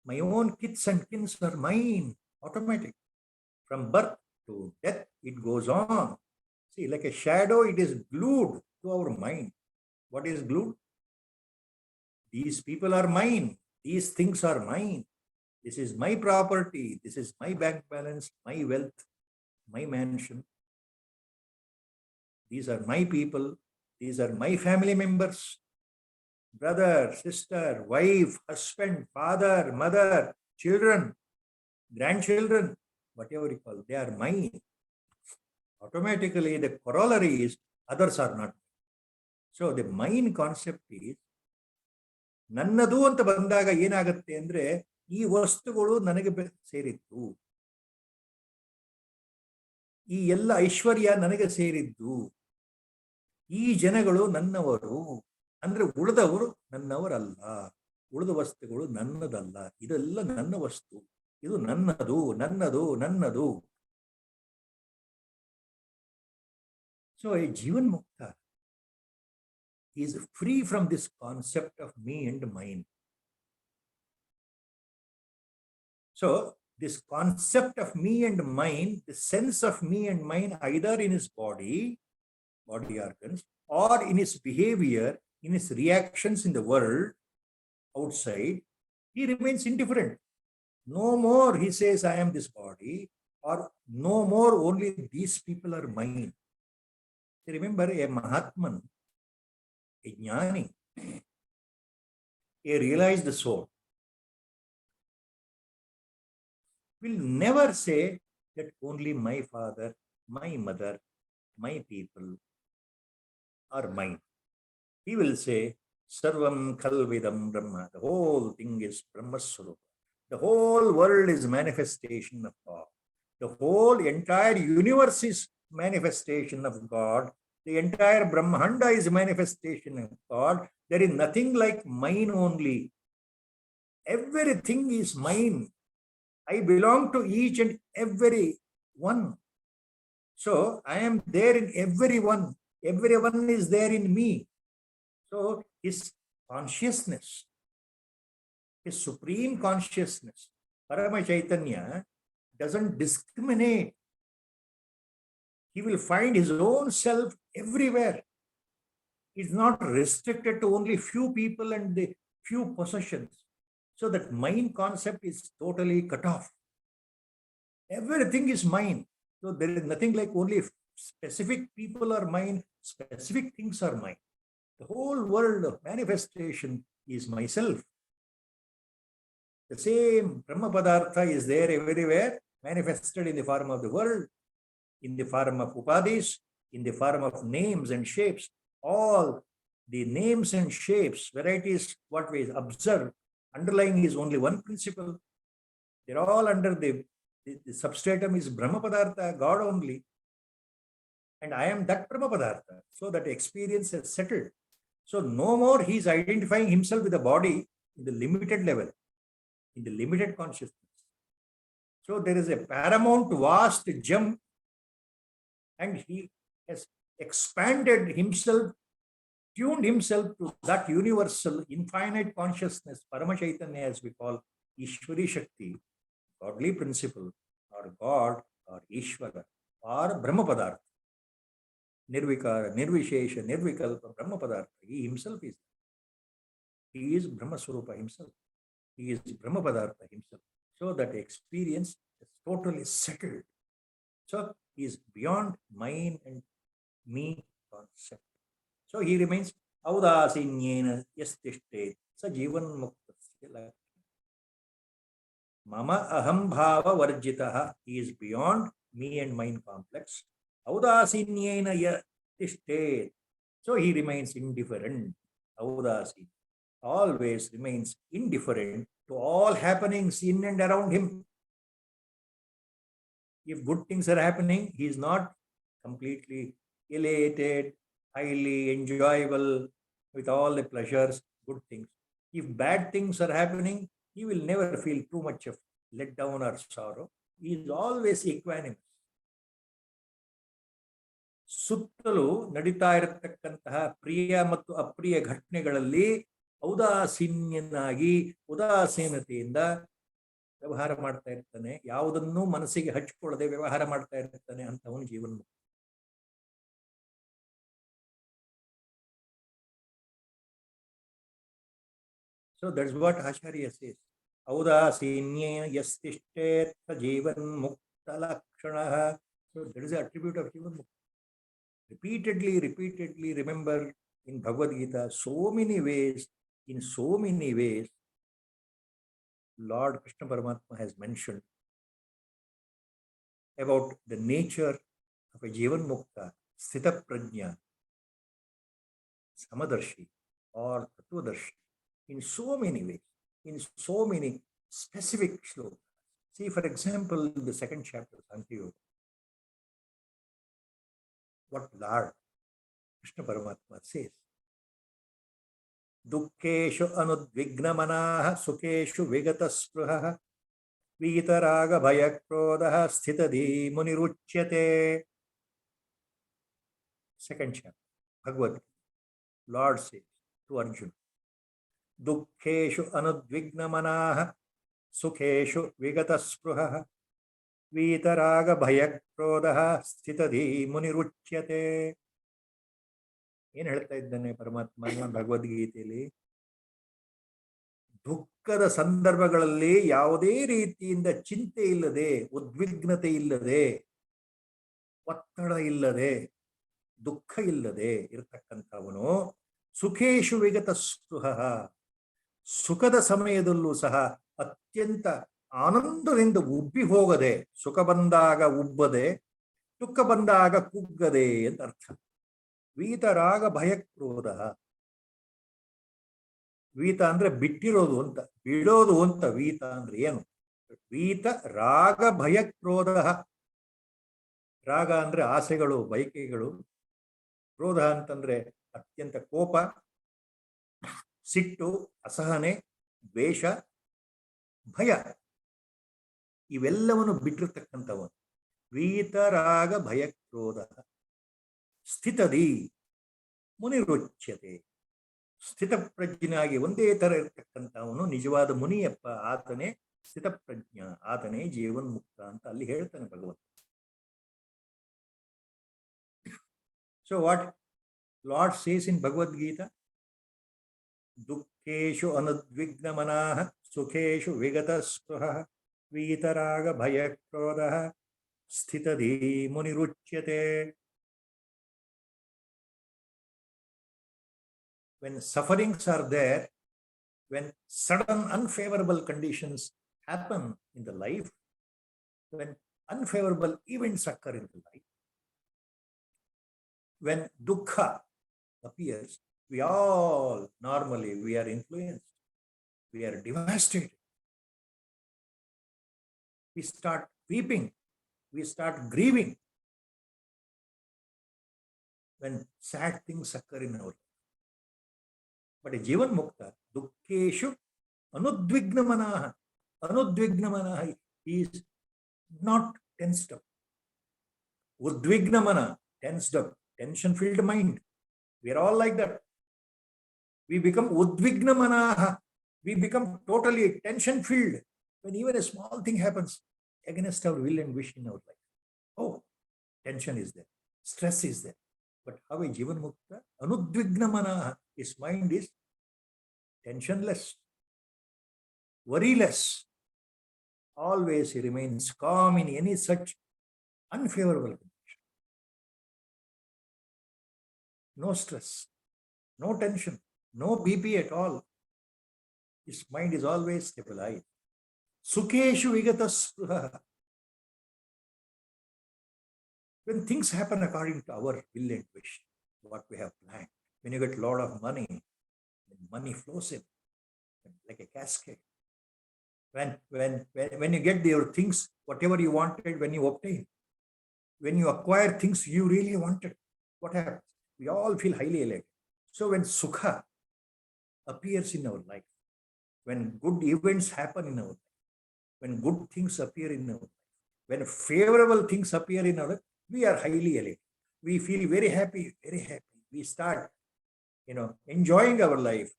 my own kids and kins are mine, automatic. From birth to death, it goes on. See, like a shadow, it is glued to our mind. What is glued? These people are mine. These things are mine. This is my property. This is my bank balance, my wealth, my mansion. These are my people. These are my family members. Brother, sister, wife, husband, father, mother, children, grandchildren, whatever you call, they are mine. Automatically, the corollary is others are not. So the mine concept is, ನನ್ನದು ಅಂತ ಬಂದಾಗ ಏನಾಗುತ್ತೆ ಅಂದ್ರೆ ಈ ವಸ್ತುಗಳು ನನಗೆ ಸೇರಿದ್ದು, ಈ ಎಲ್ಲ ಐಶ್ವರ್ಯ ನನಗೆ ಸೇರಿದ್ದು, ಈ ಜನಗಳು ನನ್ನವರು ಅಂದ್ರೆ ಉಳಿದವರು ನನ್ನವರಲ್ಲ, ಉಳಿದ ವಸ್ತುಗಳು ನನ್ನದಲ್ಲ, ಇದೆಲ್ಲ ನನ್ನ ವಸ್ತು, ಇದು ನನ್ನದು ನನ್ನದು ನನ್ನದು. ಸೊ a ಜೀವನ್ ಮುಕ್ತ is free from this concept of me and mine. So this concept of me and mine, the sense of me and mine, either in his body organs, or in his behavior, in his reactions in the world outside, he remains indifferent. No more he says I am this body, or no more only these people are mine. Remember, a Mahatman, a Jnani, a realized soul, will never say that only my father, my mother, my people are mine. He will say, Sarvam Khalvidam Brahma. The whole thing is Brahma Swarupa. The whole world is manifestation of God. The whole entire universe is manifestation of God. The entire Brahmanda is manifestation of God. There is nothing like mine only. Everything is mine. I belong to each and every one. So I am there in everyone. Everyone is there in me. So his consciousness, his supreme consciousness, Parama Chaitanya, doesn't discriminate. He will find his own self everywhere. It's not restricted to only few people and the few possessions. So that mine concept is totally cut off. Everything is mine. So there is nothing like only specific people are mine, specific things are mine. The whole world of manifestation is myself. The same Brahma Padartha is there everywhere, manifested in the form of the world, in the form of upadis, in the form of names and shapes. All the names and shapes, varieties, what we observe, underlying is only one principle. They're all under the substratum is Brahma Padartha, God only. And I am that Brahma Padartha. So that experience has settled. So no more he is identifying himself with the body in the limited level, in the limited consciousness. So there is a paramount vast gem, and he has expanded himself, tuned himself to that universal infinite consciousness, Parama Chaitanya, as we call Ishwari Shakti, godly principle, or God, or Ishvara, or Brahma Padartha. Nirvikara, Nirvishesha, Nirvikalpa, Brahma Padartha. He himself is. He is Brahma Swarupa himself. He is Brahma Padartha himself. So that experience is totally settled. So he is beyond mine and me concept. So he remains Audasinyena Yastishte Sa Jivan Muktasya. Mama Aham Bhava Varjitaha. He is beyond me and mine complex. Audasinyena Yastishte. So he remains indifferent. Audasi always remains indifferent to all happenings in and around him. If good things are happening, he is not completely elated, highly enjoyable with all the pleasures, good things. If bad things are happening, he will never feel too much of letdown or sorrow. He is always equanimous. ಸುತ್ತಲೂ ನಡೀತಾ ಇರತಕ್ಕಂತಹ ಪ್ರಿಯ ಮತ್ತು ಅಪ್ರಿಯ ಘಟನೆಗಳಲ್ಲಿ ಔದಾಸೀನ್ಯನಾಗಿ ಉದಾಸೀನತೆಯಿಂದ ವ್ಯವಹಾರ ಮಾಡ್ತಾ ಇರ್ತಾನೆ. ಯಾವುದನ್ನೂ ಮನಸ್ಸಿಗೆ ಹಚ್ಕೊಳ್ಳದೆ ವ್ಯವಹಾರ ಮಾಡ್ತಾ ಇರ್ತಾನೆ ಅಂತವನು ಜೀವನ. So that's what Acharya says. Audasinya yastishtet jivan mukta lakshana. So that is the attribute of jivan mukta. Repeatedly remember in Bhagavad Gita, so many ways, Lord Krishna Paramatma has mentioned about the nature of a Jivan Mukta, Sthita Prajna, Samadarshi, or Tattvadarshi, in so many ways, in so many specific shlokas. See, for example, in the second chapter, Sankhya, what Lord Krishna Paramatma says. Dukkeshu anudvignamanaha sukeshu vigataspruhaha vitaraga bhayakrodaha sthitadhi muniruchyate. Second chapter, Bhagavad. Lord says to Arjuna, Dukkeshu anudvignamanaha sukeshu vigataspruhaha vitaraga bhayakrodaha sthitadhi muniruchyate. ಏನು ಹೇಳ್ತಾ ಇದ್ದಾನೆ ಪರಮಾತ್ಮ ಭಗವದ್ಗೀತೆಯಲ್ಲಿ? ದುಃಖದ ಸಂದರ್ಭಗಳಲ್ಲಿ ಯಾವುದೇ ರೀತಿಯಿಂದ ಚಿಂತೆ ಇಲ್ಲದೆ, ಉದ್ವಿಗ್ನತೆ ಇಲ್ಲದೆ, ಒತ್ತಡ ಇಲ್ಲದೆ, ದುಃಖ ಇಲ್ಲದೆ ಇರತಕ್ಕಂಥವನು ಸುಖೇಶು ವಿಗತ ಸ್ಪೃಹ, ಸುಖದ ಸಮಯದಲ್ಲೂ ಸಹ ಅತ್ಯಂತ ಆನಂದದಿಂದ ಉಬ್ಬಿ ಹೋಗದೆ, ಸುಖ ಬಂದಾಗ ಉಬ್ಬದೆ, ದುಃಖ ಬಂದಾಗ ಕುಗ್ಗದೆ ಅಂತ ಅರ್ಥ. ವೀತರಾಗ ಭಯಕ್ರೋಧ. ವೀತ ಅಂದ್ರೆ ಬಿಟ್ಟಿರೋದು ಅಂತ, ಬಿಡೋದು ಅಂತ. ವೀತ ಅಂದ್ರೆ ಏನು? ವೀತ ರಾಗ ಭಯಕ್ರೋಧ. ರಾಗ ಅಂದ್ರೆ ಆಸೆಗಳು, ಬಯಕೆಗಳು. ಕ್ರೋಧ ಅಂತಂದ್ರೆ ಅತ್ಯಂತ ಕೋಪ, ಸಿಟ್ಟು, ಅಸಹನೆ, ದ್ವೇಷ, ಭಯ. ಇವೆಲ್ಲವನ್ನು ಬಿಟ್ಟಿರ್ತಕ್ಕಂಥವನು ವೀತರಾಗ ಭಯಕ್ರೋಧ. ಸ್ಥಿತದಿ ಮುನಿರುಚ್ಯತೆ. ಸ್ಥಿತಪ್ರಜ್ಞನಾಗಿ ಒಂದೇ ತರ ಇರ್ತಕ್ಕಂಥವನು ನಿಜವಾದ ಮುನಿಯಪ್ಪ. ಆತನೇ ಸ್ಥಿತಪ್ರಜ್ಞ, ಆತನೇ ಜೀವನ್ ಮುಕ್ತ ಅಂತ ಅಲ್ಲಿ ಹೇಳ್ತಾನೆ ಭಗವಂತ. ಸೊ ವಾಟ್ ಲಾರ್ಡ್ ಸೇಸ್ ಇನ್ ಭಗವದ್ Geetha? ದುಃಖೇಶು ಅನುದ್ವಿಗ್ನಮನಾಃ ಸುಖೇಶು ವಿಗತ ಸ್ಪೃಹಃ ವೀತರಾಗ ಭಯಕ್ರೋಧಃ ಸ್ಥಿತಧೀ ಮುನಿರುಚ್ಯತೆ. When sufferings are there, when sudden unfavorable conditions happen in the life, when unfavorable events occur in the life, when dukkha appears, we all normally we are influenced, we are devastated, we start weeping, we start grieving when sad things occur in our life. But a Jivan Mukta, Dukkeshu Anudvignamanaha. Anudvignamanaha is not tensed up. Udvignamana, tensed up, tension-filled mind. We are all like that. We become udvignamanaha. We become totally tension-filled when even a small thing happens against our will and wish in our life. Oh, tension is there, stress is there. But how a Jivan Mukta? Anudvignamanaha. His mind is tensionless, worryless. Always he remains calm in any such unfavorable condition. No stress, no tension, no BP at all. His mind is always stabilized. Sukeshu vigata. When things happen according to our will and wish, what we have planned, when you get a lot of money, money flows in like a cascade. When you get your things, whatever you wanted, when you obtain, when you acquire things you really wanted, what happens? We all feel highly elated. So when sukha appears in our life, when good events happen in our life, when good things appear in our life, when favorable things appear in our life, we are highly elated. We feel very happy, very happy. We start, enjoying our life.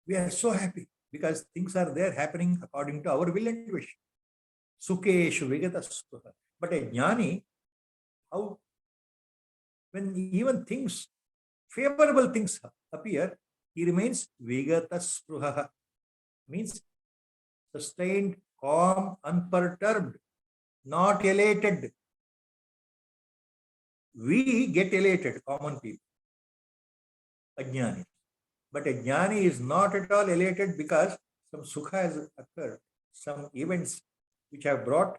We are so happy because things are there happening according to our will and wish. Sukeshu vigataspruha. But a jnani, how, when even things, favorable things appear, he remains vigataspruha. Means sustained, calm, unperturbed, not elated. We get elated, common people, ajnani. But a jnani is not at all elated because some sukha has occurred, some events which have brought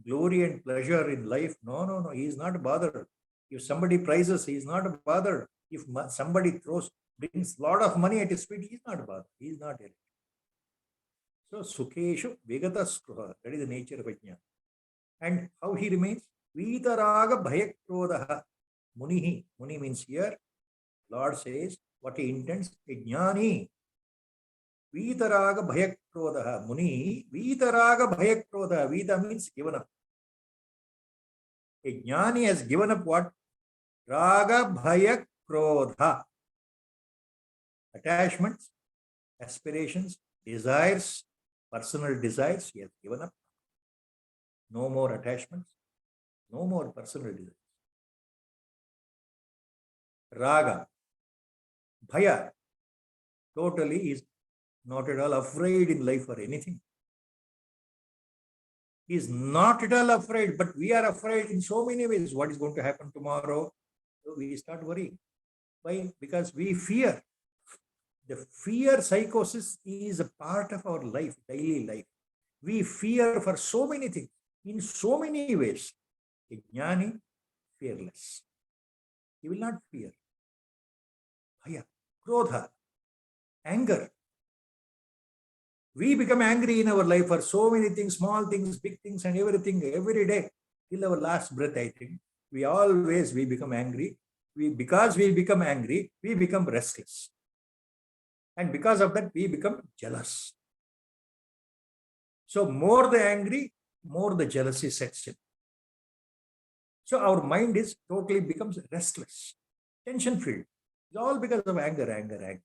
glory and pleasure in life. No, he is not bothered. If somebody prizes, he is not bothered. If somebody brings a lot of money at his feet, he is not bothered. He is not elated. So, sukeshu vigata spruha, that is the nature of a jnana. And how he remains? Vitaraga bhayakrodaha. Munihi. Muni means here. Lord says what he intends. A jnani. Vitaraga bhayakrodaha. Muni. Vitaraga bhayakrodaha. Vita means given up. A jnani has given up what? Raga bhayakrodha. Attachments, aspirations, desires, personal desires, he has given up. No more attachments, no more personal desires. Raga, bhaya, totally is not at all afraid in life for anything. He is not at all afraid, but we are afraid in so many ways. What is going to happen tomorrow? So we start worrying. Why? Because we fear. The fear psychosis is a part of our life, daily life. We fear for so many things, in so many ways. A jnani, fearless. He will not fear. Bhaya, krodha, anger. We become angry in our life for so many things, small things, big things, and everything, every day, till our last breath, I think. We become angry. Because we become angry, we become restless. And because of that, we become jealous. So more the angry, more the jealousy sets in. So our mind is totally becomes restless, tension-filled. It's all because of anger.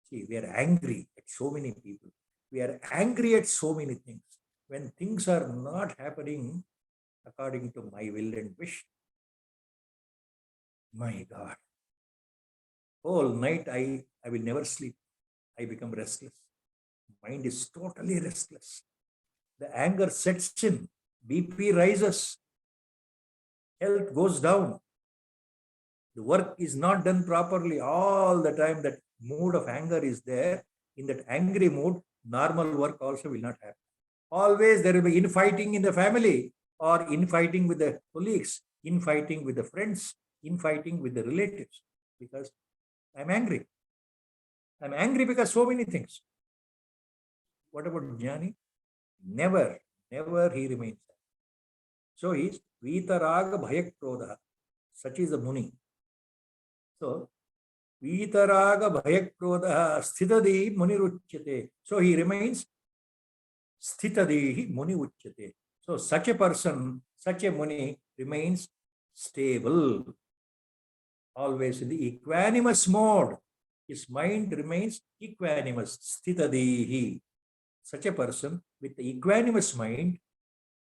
See, we are angry at so many people. We are angry at so many things. When things are not happening according to my will and wish, my God, whole night I will never sleep. I become restless. Mind is totally restless. The anger sets in. BP rises. Health goes down. The work is not done properly. All the time that mood of anger is there. In that angry mood, normal work also will not happen. Always there will be infighting in the family, or infighting with the colleagues, infighting with the friends, infighting with the relatives, because I'm angry. I'm angry because so many things. What about Jnani? Never he remains. So he's Vitaraga Bhayakrodha. Such is the Muni. So Vitaraga Bhayakrodha Sthitadi Muniruchyate. So he remains sthitadehi muni uchyate. So such a person, such a muni remains stable, always in the equanimous mode. His mind remains equanimous, sthitadehi. Such a person with the equanimous mind,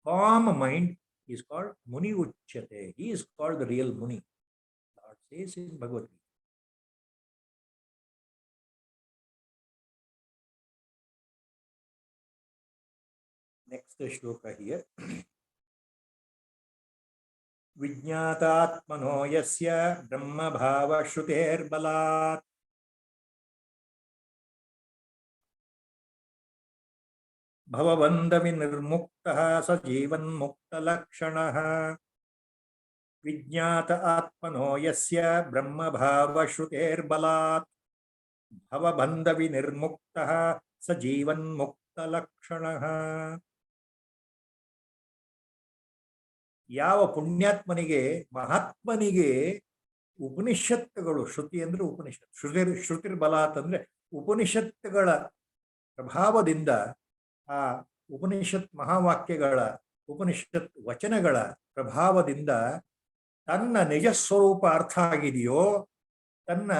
calm mind, is called muni uchyate. He is called the real muni. Lord says in Bhagavad Gita. Next shloka here. Vijñātātmano yasya brahma bhava shruter balat bhavavandami nirmuktaha sa jivan mukta lakshanaha. Vijñāta atmano yasya brahma bhava shruter balat bhavabandhavi nirmuktaha sa jivan mukta lakshanaha. ಯಾವ ಪುಣ್ಯಾತ್ಮನಿಗೆ ಮಹಾತ್ಮನಿಗೆ ಉಪನಿಷತ್ತುಗಳು, ಶ್ರುತಿ ಅಂದ್ರೆ ಉಪನಿಷತ್, ಶ್ರುತಿರ್ ಬಲಾತ್ ಅಂದ್ರೆ ಉಪನಿಷತ್ತುಗಳ ಪ್ರಭಾವದಿಂದ, ಆ ಉಪನಿಷತ್ ಮಹಾವಾಕ್ಯಗಳ, ಉಪನಿಷತ್ ವಚನಗಳ ಪ್ರಭಾವದಿಂದ ತನ್ನ ನಿಜ ಸ್ವರೂಪ ಅರ್ಥ ಆಗಿದೆಯೋ, ತನ್ನ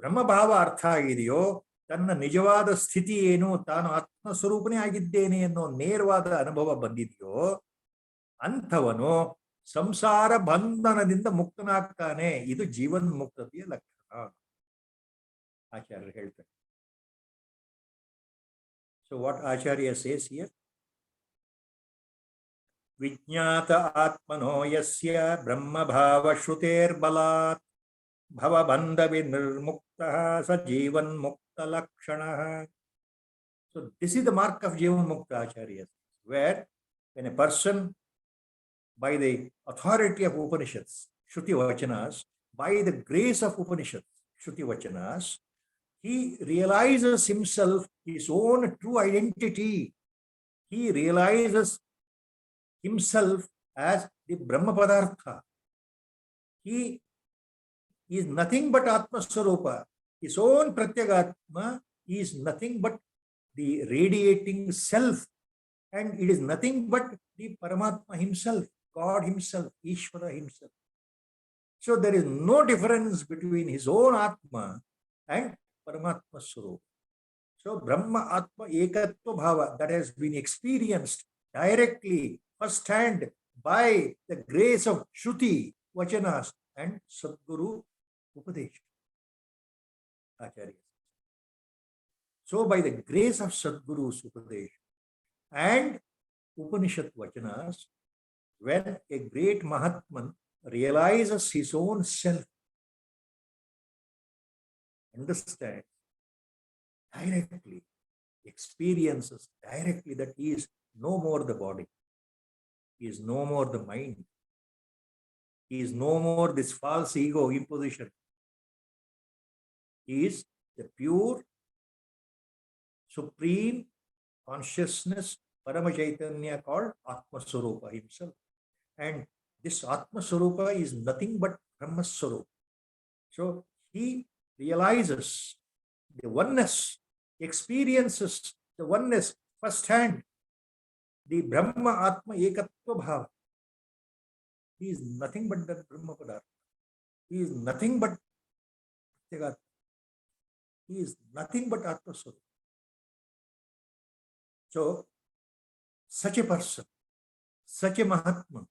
ಬ್ರಹ್ಮಭಾವ ಅರ್ಥ ಆಗಿದೆಯೋ, ತನ್ನ ನಿಜವಾದ ಸ್ಥಿತಿ ಏನು, ತಾನು ಆತ್ಮಸ್ವರೂಪನೇ ಆಗಿದ್ದೇನೆ ಅನ್ನೋ ನೇರವಾದ ಅನುಭವ ಬಂದಿದೆಯೋ, ಅಂಥವನು ಸಂಸಾರ ಬಂಧನದಿಂದ ಮುಕ್ತನಾಗ್ತಾನೆ. ಇದು ಜೀವನ್ ಮುಕ್ತತೆಯ ಲಕ್ಷಣ, ಆಚಾರ್ಯರು ಹೇಳ್ತಾರೆ. So what Acharya says here? ವಿಜ್ಞಾತ ಆತ್ಮನೋ ಯಸ್ಯ ಬ್ರಹ್ಮಭಾವ ಶ್ರುತೇರ್ಬಲಾತ್ ಭವಬಂಧವಿ ನಿರ್ಮುಕ್ತಃ ಸ ಜೀವನ್ ಮುಕ್ತ ಲಕ್ಷಣಃ. So this is the mark of ಜೀವನ್ ಮುಕ್ತ, Acharya, where when a person, by the authority of Upanishads, Shruti Vachanas, by the grace of Upanishads, Shruti Vachanas, he realizes himself, his own true identity. He realizes himself as the Brahma Padartha. He is nothing but Atma Swarupa. His own Pratyagatma is nothing but the radiating self, and it is nothing but the Paramatma himself, God himself, Ishvara himself. So there is no difference between his own Atma and Paramatma Swarupa. So Brahma Atma Ekatva Bhava, that has been experienced directly, first hand, by the grace of Shruti, Vachanas and Sadguru Upadesha, Acharya. So by the grace of Sadguru's Upadesha and Upanishad Vachanas, when a great Mahatman realizes his own self, understands directly, experiences directly that he is no more the body, he is no more the mind, he is no more this false ego imposition. He is the pure, supreme consciousness, Parama Chaitanya, called Atma Swarupa himself. And this Atma Swarupa is nothing but Brahma Swarupa. So he realizes the oneness, experiences the oneness first hand, the Brahma Atma Ekatva Bhava. He is nothing but that Brahma Padartha. He is nothing but Jagat. He is nothing but Atma Swarupa. So such a person, such a Mahatma,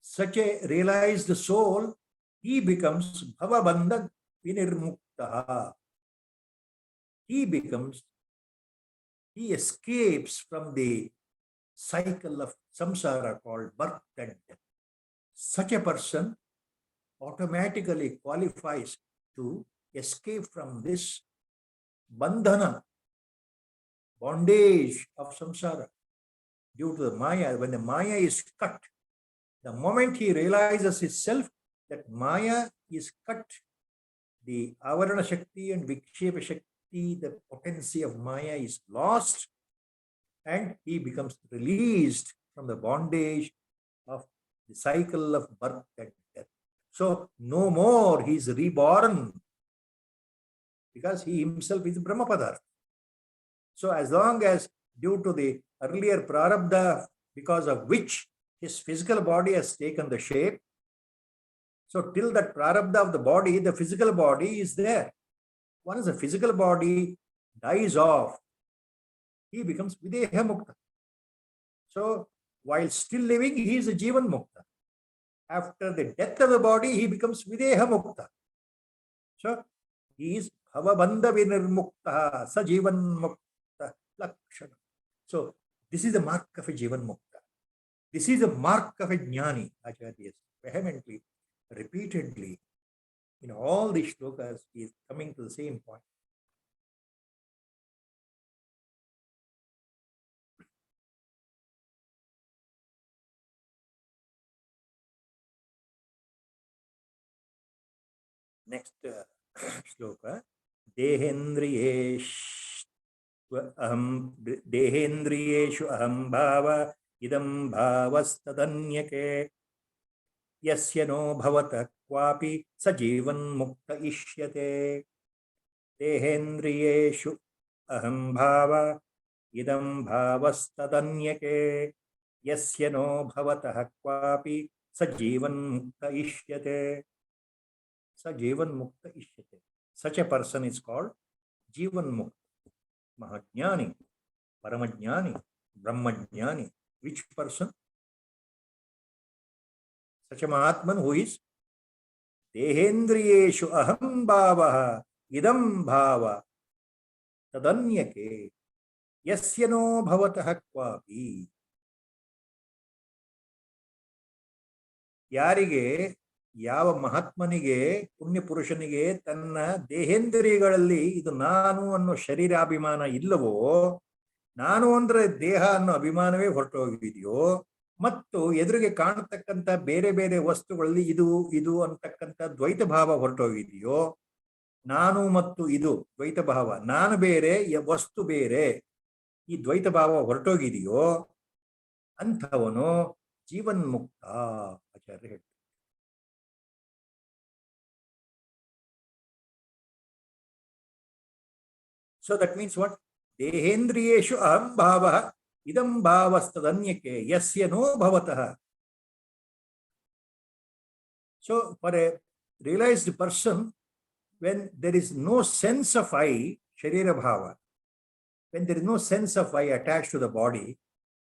such a realized soul, he becomes Bhavabandha Vinirmuktaha. He escapes from the cycle of samsara called birth and death. Such a person automatically qualifies to escape from this bandhana, bondage of samsara, due to the Maya. When the Maya is cut, the moment he realizes himself that Maya is cut, the Avarana Shakti and Vikshepa Shakti, the potency of Maya is lost, and he becomes released from the bondage of the cycle of birth and death. So no more he is reborn, because he himself is Brahma Padartha. So as long as, due to the earlier prarabdha because of which his physical body has taken the shape. So till that prarabdha of the body, the physical body is there. Once the physical body dies off, he becomes Videha Mukta. So while still living, he is a Jivan Mukta. After the death of the body, he becomes Videha Mukta. So he is Bhavabandha Vinirmukta, Sa Jivan Mukta Lakshana. So this is the mark of a Jivan Mukta. This is the mark of a Jnani. Acharya vehemently, repeatedly, in all these shlokas, he is coming to the same point. Next shloka. Dehendriyeshu aham bhava idam bhavastadanyake yasya no bhavata kvapi sajivan mukta ishyate. Dehendriyeshu aham bhava idam bhavastadanyake yasya no bhavata kvapi sajivan mukta ishyate. Sajivan mukta ishyate. Such a person is called Jivan Mukta. Mahajnani, Paramajnani, Brahmajnani. Which person? Such a Mahatman who is Dehendriyeshu aham bhavaha idam bhava tadanyake yasya no bhavatah kvapi. Yarige ಯಾವ ಮಹಾತ್ಮನಿಗೆ ಪುಣ್ಯ ಪುರುಷನಿಗೆ ತನ್ನ ದೇಹೇಂದ್ರಿಯಗಳಲ್ಲಿ ಇದು ನಾನು ಅನ್ನೋ ಶರೀರಾಭಿಮಾನ ಇಲ್ಲವೋ, ನಾನು ಅಂದ್ರೆ ದೇಹ ಅನ್ನೋ ಅಭಿಮಾನವೇ ಹೊರಟೋಗಿದೆಯೋ, ಮತ್ತು ಎದುರಿಗೆ ಕಾಣತಕ್ಕಂಥ ಬೇರೆ ಬೇರೆ ವಸ್ತುಗಳಲ್ಲಿ ಇದು ಇದು ಅಂತಕ್ಕಂಥ ದ್ವೈತ ಭಾವ ಹೊರಟೋಗಿದೆಯೋ, ನಾನು ಮತ್ತು ಇದು ದ್ವೈತ ಭಾವ, ನಾನು ಬೇರೆ ವಸ್ತು ಬೇರೆ, ಈ ದ್ವೈತ ಭಾವ ಹೊರಟೋಗಿದೆಯೋ ಅಂಥವನು ಜೀವನ್ಮುಕ್ತ. ಆಚಾರ್ಯ ಹೇಳ್ತಾರೆ. So that means what? Dehendriyeshu aham bhavaha idam bhavastadanyake yasya no bhavatah. So for a realized person, when there is no sense of I, sharira bhava, when there is no sense of I attached to the body,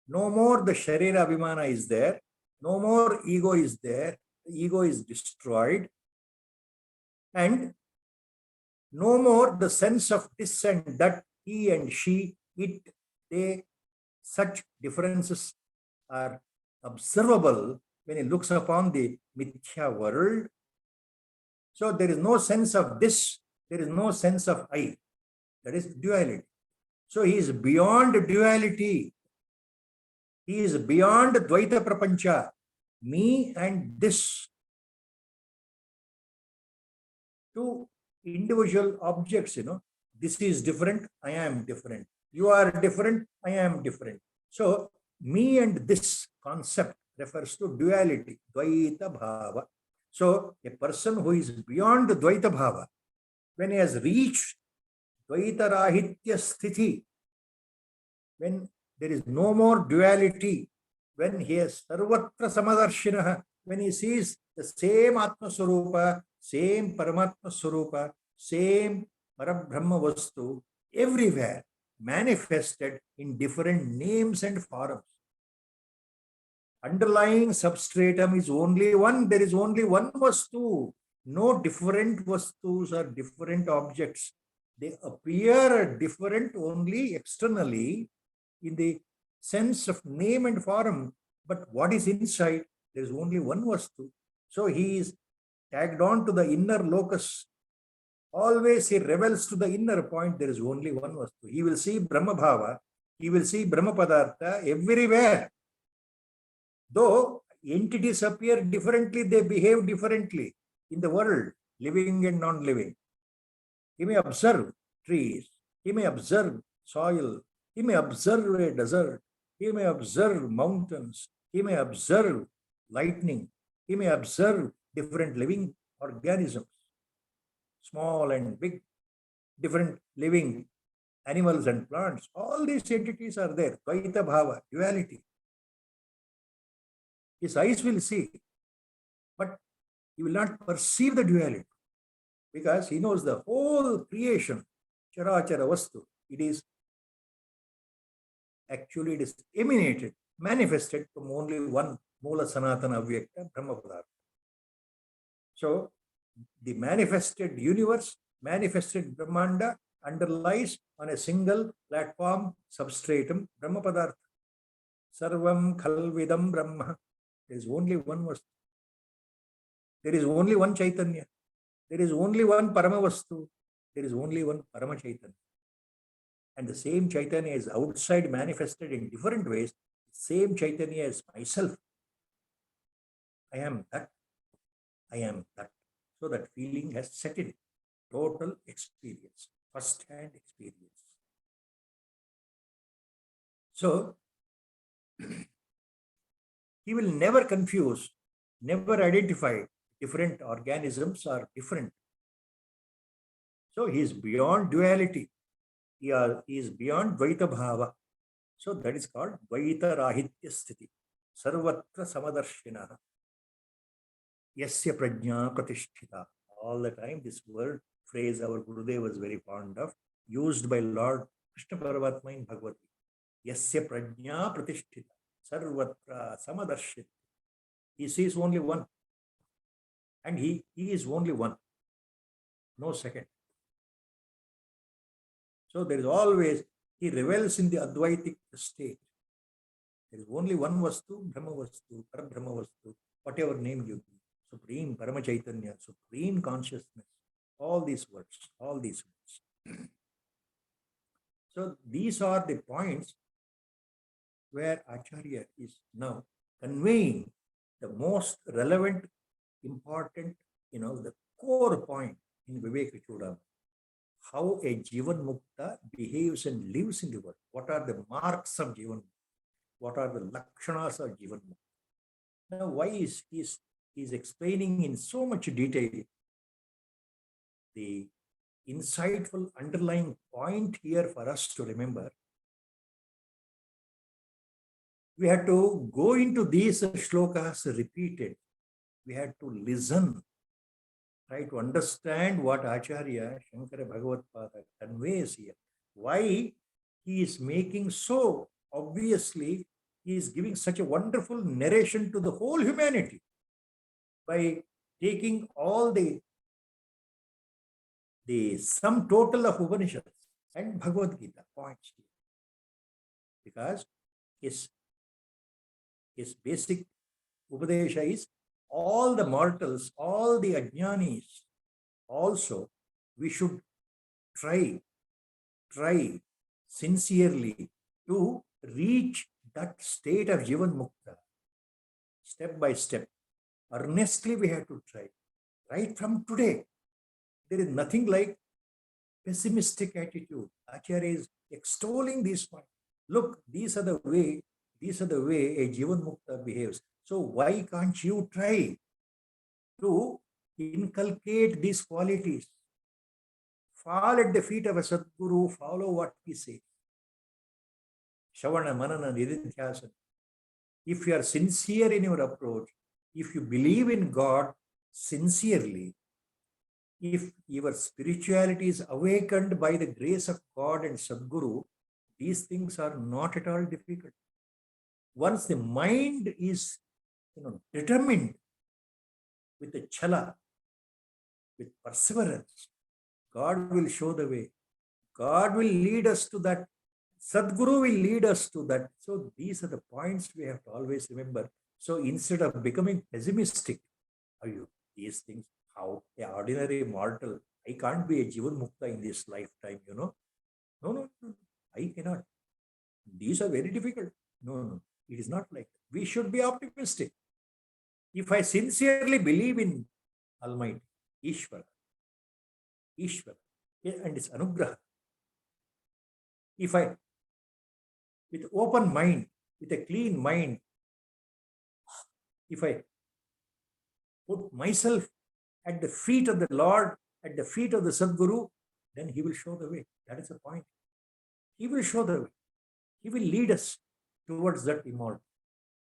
no more the sharira abhimana is there, no more ego is there, the ego is destroyed, and no more the sense of this and that, he and she, it, they, such differences are observable when he looks upon the mithya world. So there is no sense of this, there is no sense of I. That is duality. So he is beyond duality. He is beyond Dvaita Prapancha, me and this. Two individual objects, this is different, I am different. You are different, I am different. So me and this concept refers to duality, Dvaita Bhava. So a person who is beyond Dvaita Bhava, when he has reached Dvaita Rahitya Sthiti, when there is no more duality, when he has Sarvatra Samadarshinaha, when he sees the same Atma Swarupa, same Paramatma Swarupa, same Parabrahma Vastu, everywhere manifested in different names and forms. Underlying substratum is only one, there is only one Vastu, no different Vastus or different objects. They appear different only externally in the sense of name and form, but what is inside, there is only one Vastu. So he is tagged on to the inner locus. Always he revels to the inner point, there is only one Vastu. He will see Brahma Bhava, he will see Brahma Padartha everywhere. Though entities appear differently, they behave differently in the world, living and non-living. He may observe trees, he may observe soil, he may observe a desert, he may observe mountains, he may observe lightning, he may observe different living organisms, small and big, different living animals and plants, all these entities are there. Dvaita bhava, duality. His eyes will see, but he will not perceive the duality because he knows the whole creation, charachara vastu, it is emanated, manifested from only one Mula Sanatana Avyakta Brahmapada. So the manifested universe, manifested Brahmanda underlies on a single platform substratum Brahmapadartha. Sarvam Khalvidam Brahma. There is only one Vastu. There is only one Chaitanya. There is only one Paramavastu. There is only one Parama Chaitanya. And the same Chaitanya is outside manifested in different ways. Same Chaitanya as myself. I am that. I am that. So that feeling has set in. Total experience. First-hand experience. So, he will never confuse, never identify different organisms are different. So he is beyond duality. He is beyond Dvaita Bhava. So that is called Dvaita Rahitya Sthiti. Sarvatra Samadarshina. Yasya Prajna Pratisthita. All the time this word, phrase our Gurudev was very fond of, used by Lord Krishna Paramatma in Bhagavad Gita. Yasya Prajna Pratisthita. Sarvatra Samadarshita. He sees only one. And he is only one. No second. So there is always, he revels in the Advaitic state. There is only one Vastu, Brahma Vastu, Parabrahma Vastu, whatever name you give. Supreme Parama Chaitanya, Supreme Consciousness. All these words, all these words. So these are the points where Acharya is now conveying the most relevant, important, the core point in Viveka Chudamani. How a Jivan Mukta behaves and lives in the world. What are the marks of Jivan Mukta? What are the lakshanas of Jivan Mukta? Now, why is he's explaining in so much detail the insightful underlying point here for us to remember? We had to go into these shlokas repeated. We had to listen, try to understand what Acharya Shankara Bhagavatpada conveys here. Why he is making so obviously, he is giving such a wonderful narration to the whole humanity by taking all the sum total of Upanishads and Bhagavad Gita points here. Because his basic Upadesha is all the mortals, all the ajnanis, also we should try sincerely to reach that state of Jivan Mukta. Step by step. Earnestly we have to try. Right from today. There is nothing like pessimistic attitude. Acharya is extolling these points. Look, these are the way a Jivan Mukta behaves. So why can't you try to inculcate these qualities? Fall at the feet of a Sadguru, follow what he says. Shavana, Manana, Nididhyasana. If you are sincere in your approach, if you believe in God sincerely, if your spirituality is awakened by the grace of God and Sadguru, these things are not at all difficult. Once the mind is determined with a chala, with perseverance, God will show the way. God will lead us to that. Sadguru will lead us to that. So these are the points we have to always remember. So instead of becoming pessimistic, these things, how an ordinary mortal, I can't be a Jivan Mukta in this lifetime, No, I cannot. These are very difficult. No, it is not like that. We should be optimistic. If I sincerely believe in Almighty, Ishvara, and its Anugraha, if I, with open mind, with a clean mind, if I put myself at the feet of the Lord, at the feet of the Sadguru, then he will show the way. That is the point. He will show the way. He will lead us towards that immortal.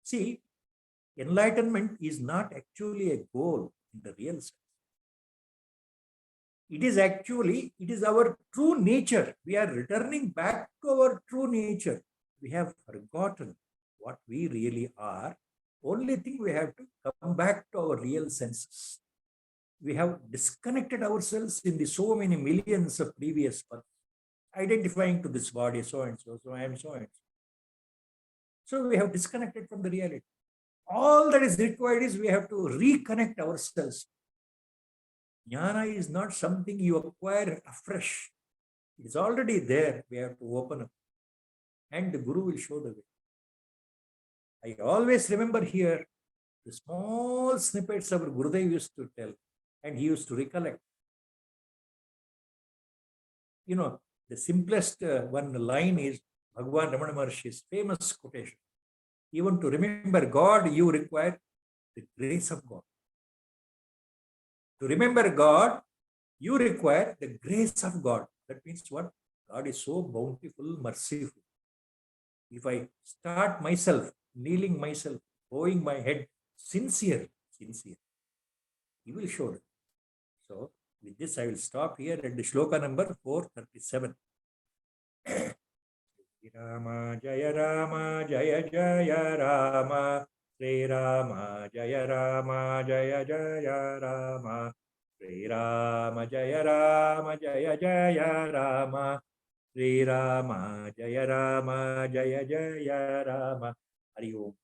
See, enlightenment is not actually a goal in the real sense. It is our true nature. We are returning back to our true nature. We have forgotten what we really are. Only thing we have to come back to our real senses. We have disconnected ourselves in the so many millions of previous births, identifying to this body, so and so, so I am so and so. So we have disconnected from the reality. All that is required is we have to reconnect ourselves. Jnana is not something you acquire afresh. It is already there. We have to open up. And the Guru will show the way. I always remember here the small snippets our Gurudev used to tell, and he used to recollect. You know, the simplest one line is Bhagavan Ramana Maharshi's famous quotation. Even to remember God, you require the grace of God. To remember God, you require the grace of God. That means what? God is so bountiful, merciful. If I start myself, kneeling myself, bowing my head, sincere, He will show it. So, with this, I will stop here at the shloka number 437. Rama Jaya Rama Jaya Jaya Rama Sri Rama Jaya Rama Jaya Jaya Rama Sri Rama Jaya Rama Jaya Jaya Rama Sri Rama Jaya Rama Jaya Jaya Rama Hari Om.